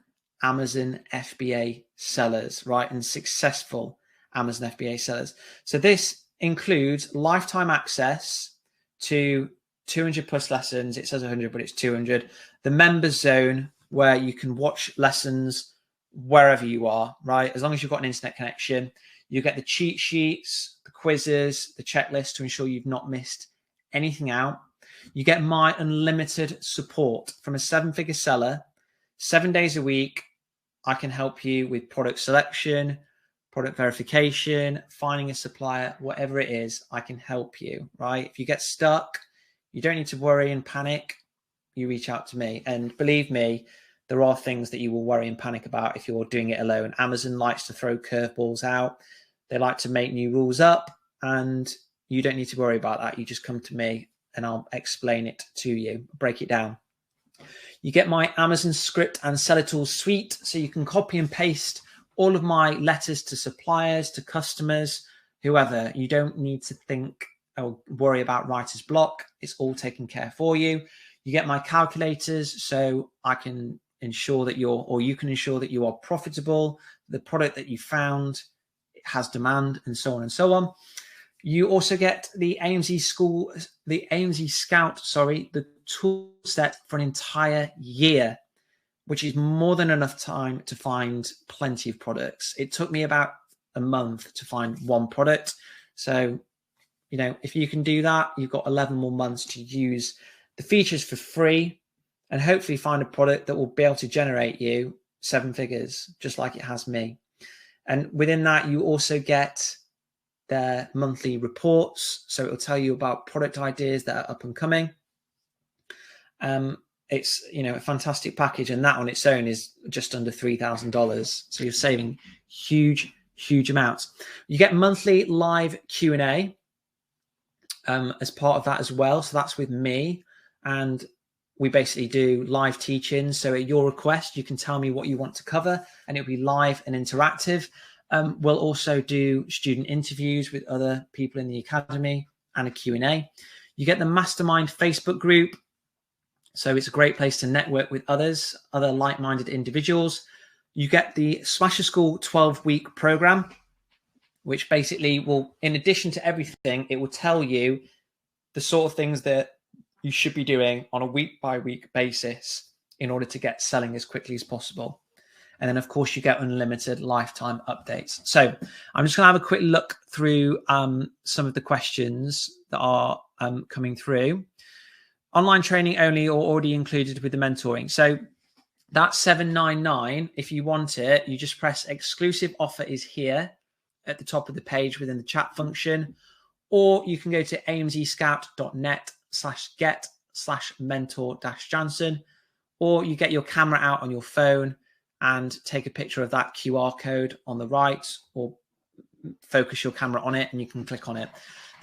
Amazon FBA sellers, right? And successful Amazon FBA sellers. So this includes lifetime access to 200 plus lessons. It says 100, but it's 200. The members zone, where you can watch lessons wherever you are, right? As long as you've got an internet connection. You get the cheat sheets, the quizzes, the checklist to ensure you've not missed anything out. You get my unlimited support from a 7-figure seller. 7 days a week, I can help you with product selection, product verification, finding a supplier, whatever it is, I can help you, right? If you get stuck, you don't need to worry and panic. You reach out to me. And believe me, there are things that you will worry and panic about if you're doing it alone. Amazon likes to throw curveballs out. They like to make new rules up, and you don't need to worry about that. You just come to me and I'll explain it to you, break it down. You get my Amazon script and seller tools suite, so you can copy and paste all of my letters to suppliers, to customers, whoever. You don't need to think or worry about writer's block. It's all taken care for you. You get my calculators, so I can ensure that you can ensure that you are profitable. The product that you found has demand, and so on and so on. You also get the AMZ Scout, the tool set for an entire year, which is more than enough time to find plenty of products. It took me about a month to find one product. So, you know, if you can do that, you've got 11 more months to use the features for free and hopefully find a product that will be able to generate you 7 figures, just like it has me. And within that, you also get their monthly reports. So it'll tell you about product ideas that are up and coming. It's, you know, a fantastic package, and that on its own is just under $3,000. So you're saving huge, huge amounts. You get monthly live Q&A as part of that as well. So that's with me, and we basically do live teaching. So at your request, you can tell me what you want to cover, and it'll be live and interactive. We'll also do student interviews with other people in the academy and a Q&A. You get the Mastermind Facebook group. So it's a great place to network with others, other like-minded individuals. You get the Smasher School 12-week program, which basically will, in addition to everything, it will tell you the sort of things that you should be doing on a week-by-week basis in order to get selling as quickly as possible. And then, of course, you get unlimited lifetime updates. So I'm just going to have a quick look through some of the questions that are coming through. Online training only or already included with the mentoring. So that's $799. If you want it, you just press exclusive offer is here at the top of the page within the chat function, or you can go to amzscout.net/get/mentor-Janson, or you get your camera out on your phone and take a picture of that QR code on the right, or focus your camera on it and you can click on it.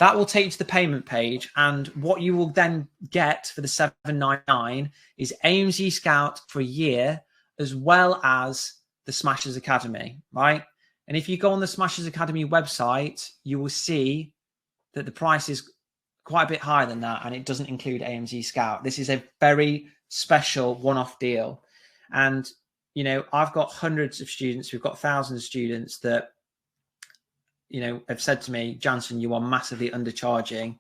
That will take you to the payment page, and what you will then get for the $7.99 is AMZ Scout for a year, as well as the Smashers Academy, right? And if you go on the Smashers Academy website, you will see that the price is quite a bit higher than that, and it doesn't include AMZ Scout. This is a very special one-off deal. And, you know, I've got hundreds of students, we've got thousands of students that, you know, have said to me, Janson, you are massively undercharging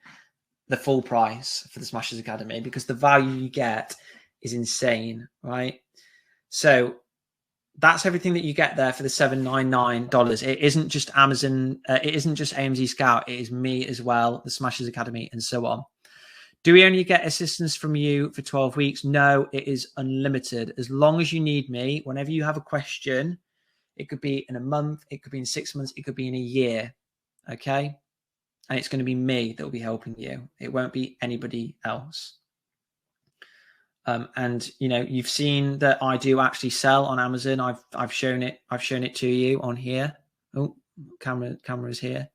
the full price for the Smashers Academy, because the value you get is insane, right? So that's everything that you get there for the $7.99. It isn't just Amazon. It isn't just AMZ Scout. It is me as well, the Smashers Academy, and so on. Do we only get assistance from you for 12 weeks? No, it is unlimited. As long as you need me, whenever you have a question, it could be in a month, it could be in 6 months, it could be in a year, okay? And it's going to be me that will be helping you. It won't be anybody else. And you know, you've seen that I do actually sell on Amazon. I've shown it to you on here. Oh, camera is here.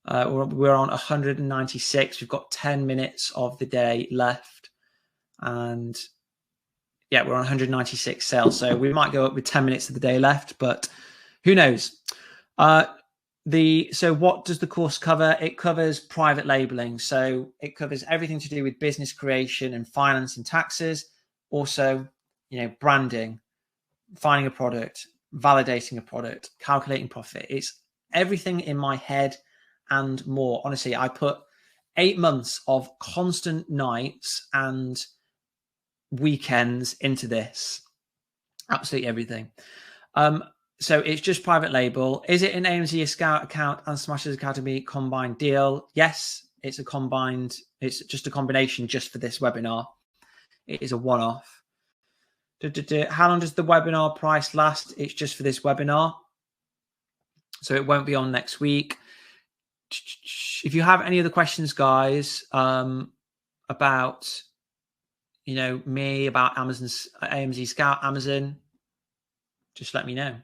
We're on 196. We've got 10 minutes of the day left, and yeah, we're on 196 sales. So we might go up with 10 minutes of the day left, but who knows? So what does the course cover? It covers private labeling. So it covers everything to do with business creation and finance and taxes. Also, you know, branding, finding a product, validating a product, calculating profit. It's everything in my head and more. Honestly, I put 8 months of constant nights and weekends into this. Absolutely everything. So it's just private label. Is it an AMZ Scout account and Smashers Academy combined deal? Yes, it's a combined. It's just a combination just for this webinar. It is a one-off. How long does the webinar price last? It's just for this webinar. So it won't be on next week. If you have any other questions, guys, about, you know, me, about Amazon's AMZ Scout, Amazon, just let me know.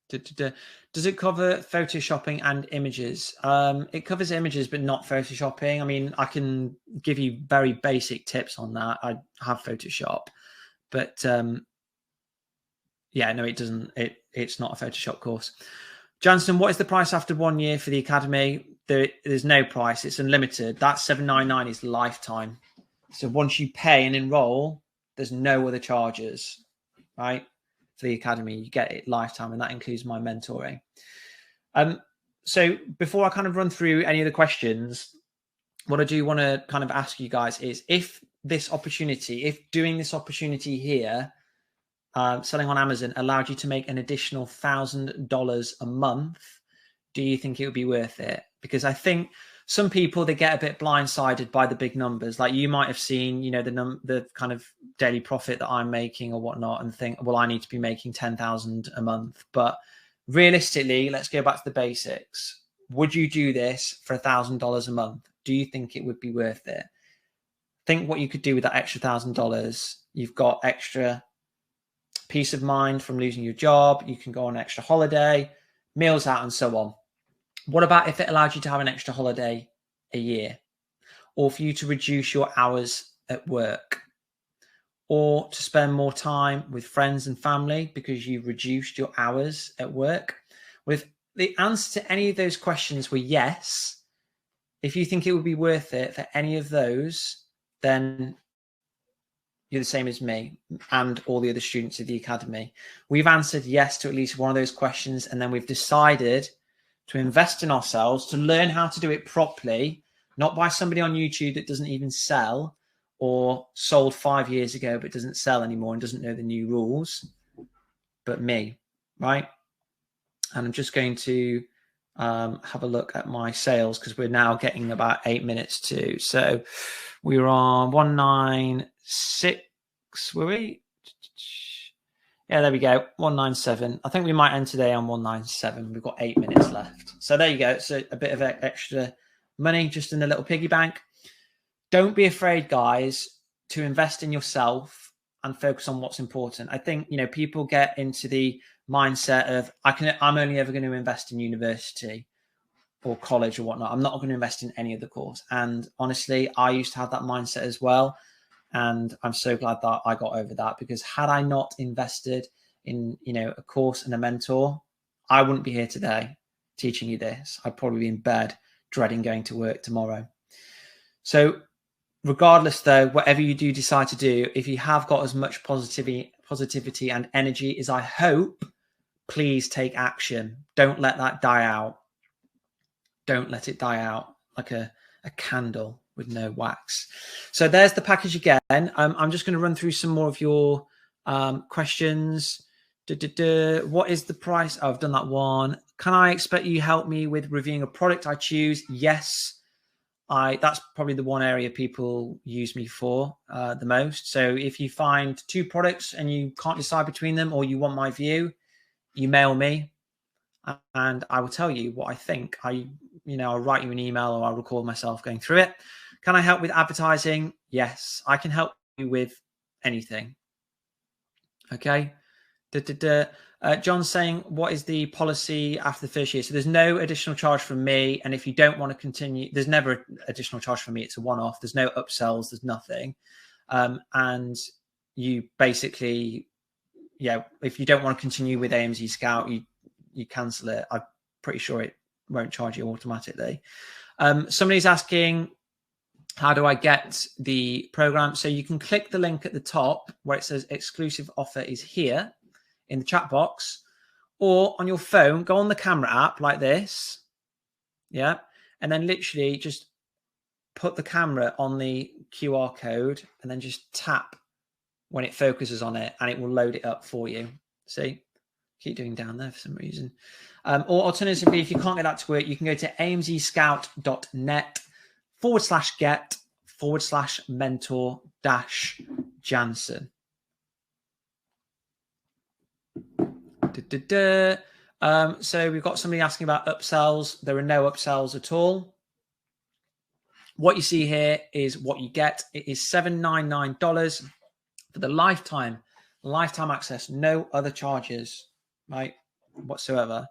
Does it cover photoshopping and images? It covers images, but not photoshopping. I mean, I can give you very basic tips on that. I have Photoshop, but yeah, no, it doesn't. It's not a Photoshop course. Janson, what is the price after 1 year for the Academy? There's no price. It's unlimited. That $7.99 is lifetime. So once you pay and enroll, there's no other charges, right? For the Academy, you get it lifetime, and that includes my mentoring. So before I kind of run through any of the questions, what I do want to kind of ask you guys is, if doing this opportunity here, selling on Amazon, allowed you to make an additional $1,000 a month, do you think it would be worth it? Because I think some people, they get a bit blindsided by the big numbers. Like you might have seen, you know, the kind of daily profit that I'm making or whatnot, and think, well, I need to be making 10,000 a month. But realistically, let's go back to the basics. Would you do this for $1,000 a month? Do you think it would be worth it? Think what you could do with that extra $1,000. You've got extra peace of mind from losing your job. You can go on an extra holiday, meals out, and so on. What about if it allowed you to have an extra holiday a year, or for you to reduce your hours at work, or to spend more time with friends and family because you've reduced your hours at work? Well, if the answer to any of those questions were yes, if you think it would be worth it for any of those, then you're the same as me and all the other students of the Academy. We've answered yes to at least one of those questions, and then we've decided to invest in ourselves, to learn how to do it properly, not by somebody on YouTube that doesn't even sell, or sold 5 years ago but doesn't sell anymore and doesn't know the new rules, but me, right? And I'm just going to have a look at my sales, because we're now getting about 8 minutes to. So we were on 196, were we? Yeah, there we go, 197. I think we might end today on 197. We've got 8 minutes left. So there you go. So a bit of extra money just in the little piggy bank. Don't be afraid, guys, to invest in yourself and focus on what's important. I think, you know, people get into the mindset of, I'm only ever going to invest in university. or college or whatnot. I'm not going to invest in any other course. And honestly, I used to have that mindset as well. And I'm so glad that I got over that, because had I not invested in, a course and a mentor, I wouldn't be here today teaching you this. I'd probably be in bed dreading going to work tomorrow. So regardless though, whatever you do decide to do, if you have got as much positivity and energy as I hope, please take action. Don't let that die out. Don't let it die out like a candle with no wax. So there's the package again. I'm just going to run through some more of your questions. What is the price? Oh, I've done that one. Can I expect you help me with reviewing a product I choose? Yes. That's probably the one area people use me for the most. So if you find 2 products and you can't decide between them, or you want my view, email me and I will tell you what I think. I'll write you an email, or I'll record myself going through it. Can I help with advertising? Yes, I can help you with anything. Okay. John's saying, what is the policy after the first year? So there's no additional charge from me. And if you don't want to continue, there's never additional charge from me. It's a one-off. There's no upsells. There's nothing. And you basically, if you don't want to continue with AMZ Scout, you cancel it. I'm pretty sure it won't charge you automatically. Somebody's asking, how do I get the program? So you can click the link at the top where it says exclusive offer is here in the chat box, or on your phone, go on the camera app like this. Yeah. And then literally just put the camera on the QR code and then just tap when it focuses on it, and it will load it up for you. See? Keep doing down there for some reason. Or alternatively, if you can't get that to work, you can go to amzscout.net/get/mentor-Janson. So we've got somebody asking about upsells. There are no upsells at all. What you see here is what you get. It is $799 for the lifetime access. No other charges, right, whatsoever.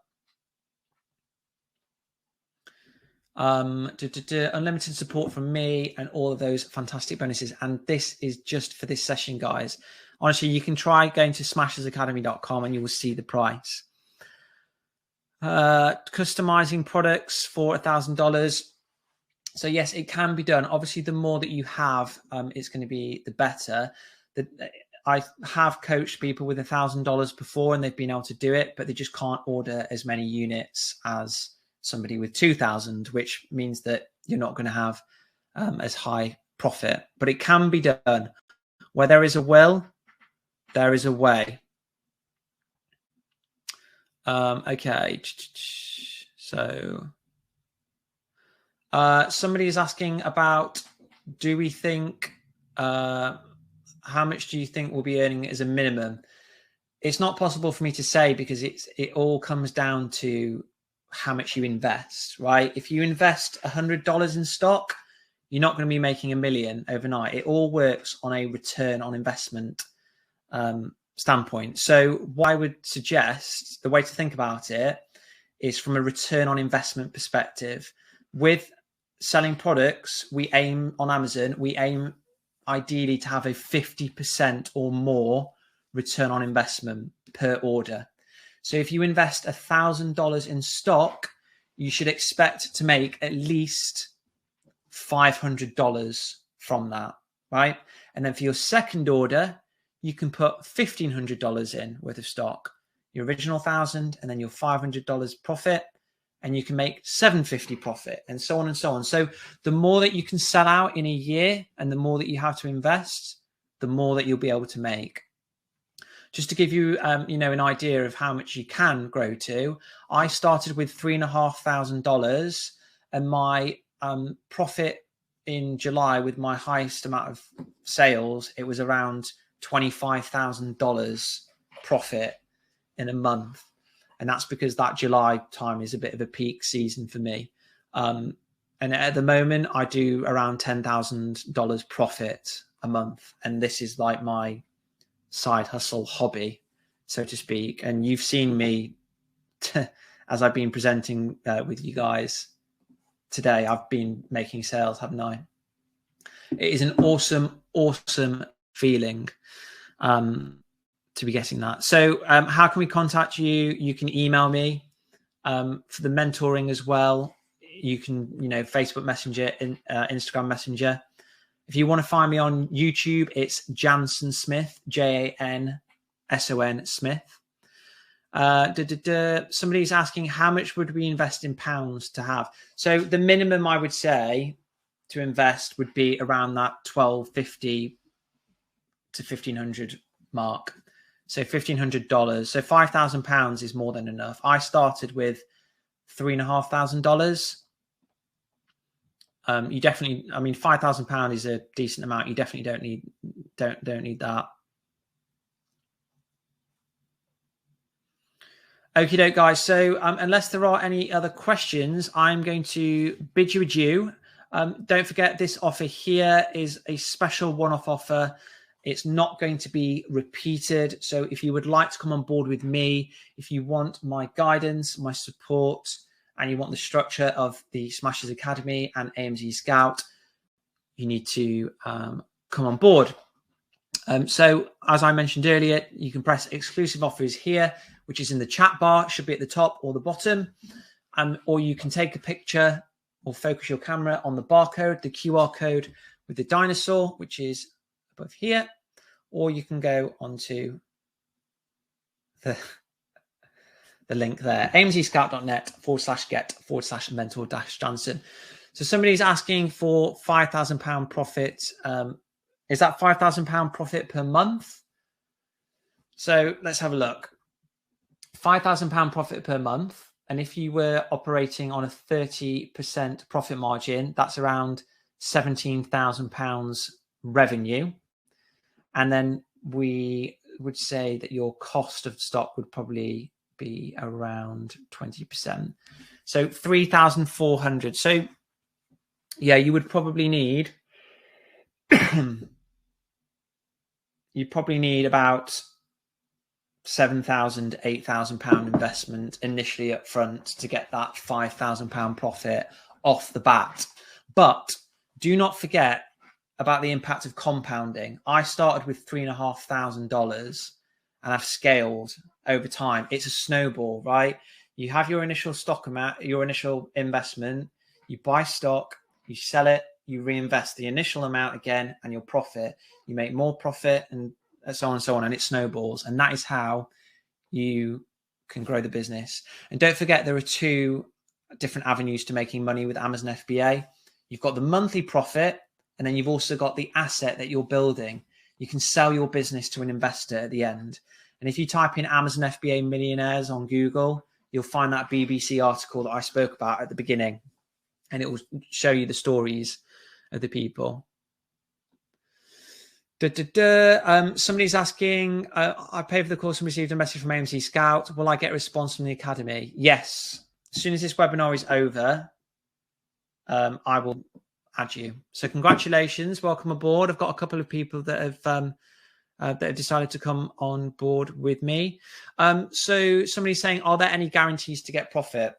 Unlimited support from me and all of those fantastic bonuses. And this is just for this session, guys. Honestly, you can try going to smashersacademy.com and you will see the price. Customizing products for $1,000. So yes, it can be done. Obviously, the more that you have, it's going to be the better. I have coached people with $1,000 before and they've been able to do it, but they just can't order as many units as somebody with 2,000, which means that you're not going to have as high profit. But it can be done. Where there is a will, there is a way. Okay. So somebody is asking about, do we think, how much do you think we'll be earning as a minimum? It's not possible for me to say, because it all comes down to how much you invest, right? If you invest $100 in stock, you're not going to be making $1 million overnight. It all works on a return on investment standpoint. So what I would suggest, the way to think about it is from a return on investment perspective. With selling products, we aim on Amazon, we aim ideally to have a 50% or more return on investment per order. So if you invest $1,000 in stock, you should expect to make at least $500 from that, right? And then for your second order, you can put $1,500 in worth of stock, your original 1,000, and then your $500 profit, and you can make $750 profit, and so on and so on. So the more that you can sell out in a year and the more that you have to invest, the more that you'll be able to make. Just to give you, an idea of how much you can grow to, I started with $3,500, and my profit in July, with my highest amount of sales, it was around $25,000 profit in a month. And that's because that July time is a bit of a peak season for me. And at the moment, I do around $10,000 profit a month. And this is like my side hustle hobby, so to speak. And you've seen me as I've been presenting with you guys today I've been making sales, haven't I? It is an awesome, awesome feeling to be getting that. So how can we contact you? You can email me for the mentoring as well. You can, Facebook Messenger, Instagram Messenger. If you want to find me on YouTube, it's Janson Smith, Janson Smith. Somebody's asking, how much would we invest in pounds to have? So the minimum I would say to invest would be around that $1,250 to $1,500 mark. So $1,500. So £5,000 is more than enough. I started with $3,500. You definitely, I mean, £5,000 is a decent amount. You definitely don't need that. Okie doke, guys. So unless there are any other questions, I'm going to bid you adieu. Don't forget, this offer here is a special one-off offer. It's not going to be repeated. So if you would like to come on board with me, if you want my guidance, my support, and you want the structure of the Smashers Academy and AMZ Scout, you need to come on board. So as I mentioned earlier, you can press exclusive offers here, which is in the chat bar. It should be at the top or the bottom. Or you can take a picture or focus your camera on the barcode, the QR code with the dinosaur, which is above here. Or you can go onto the link there, amzscout.net/get/mentor-Janson. So somebody's asking for £5,000 profit. Is that £5,000 profit per month? So let's have a look. £5,000 profit per month. And if you were operating on a 30% profit margin, that's around £17,000 revenue. And then we would say that your cost of stock would probably be around 20%. So 3,400. So yeah, you would probably need about £7,000, £8,000 investment initially up front to get that £5,000 profit off the bat. But do not forget about the impact of compounding. I started with $3,500 and I've scaled over time. It's a snowball, right? You have your initial stock amount, your initial investment, you buy stock, you sell it, you reinvest the initial amount again, and your profit, you make more profit, and so on and so on, and it snowballs. And that is how you can grow the business. And don't forget, there are two different avenues to making money with Amazon FBA. You've got the monthly profit, and then you've also got the asset that you're building. You can sell your business to an investor at the end. And if you type in Amazon FBA millionaires on Google, you'll find that BBC article that I spoke about at the beginning, and it will show you the stories of the people. Somebody's asking, I paid for the course and received a message from AMZ Scout. Will I get a response from the Academy? Yes. As soon as this webinar is over, I will add you. So congratulations. Welcome aboard. I've got a couple of people that have decided to come on board with me. So somebody's saying, are there any guarantees to get profit?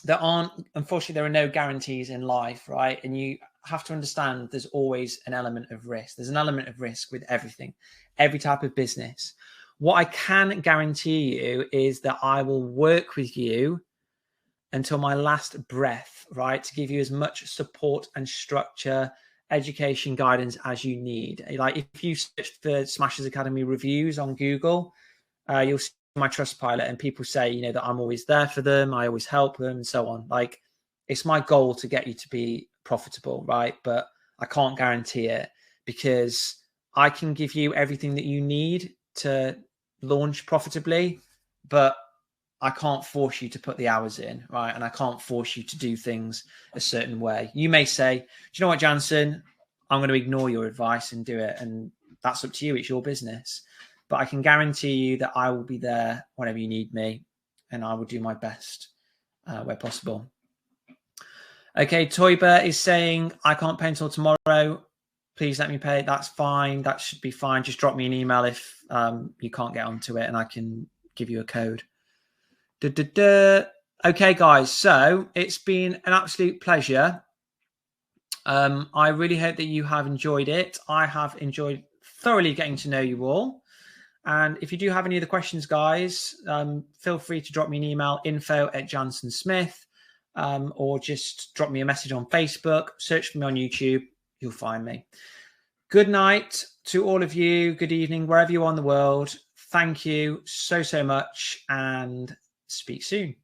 There aren't. Unfortunately, there are no guarantees in life, right? And you have to understand there's always an element of risk. There's an element of risk with everything, every type of business. What I can guarantee you is that I will work with you until my last breath, right? To give you as much support and structure, education, guidance as you need. Like if you search for Smashers Academy reviews on Google, you'll see my Trustpilot, and people say, that I'm always there for them. I always help them and so on. Like it's my goal to get you to be profitable, right? But I can't guarantee it, because I can give you everything that you need to launch profitably, but I can't force you to put the hours in, right? And I can't force you to do things a certain way. You may say, do you know what, Janson? I'm going to ignore your advice and do it. And that's up to you. It's your business. But I can guarantee you that I will be there whenever you need me, and I will do my best where possible. Okay, Toyber is saying, I can't pay until tomorrow. Please let me pay. That's fine. That should be fine. Just drop me an email if you can't get onto it, and I can give you a code. Okay, guys, so it's been an absolute pleasure. I really hope that you have enjoyed it. I have enjoyed thoroughly getting to know you all. And if you do have any other questions, guys, feel free to drop me an email, info@Janson Smith, or just drop me a message on Facebook. Search for me on YouTube. You'll find me. Good night to all of you. Good evening, wherever you are in the world. Thank you so much, and speak soon.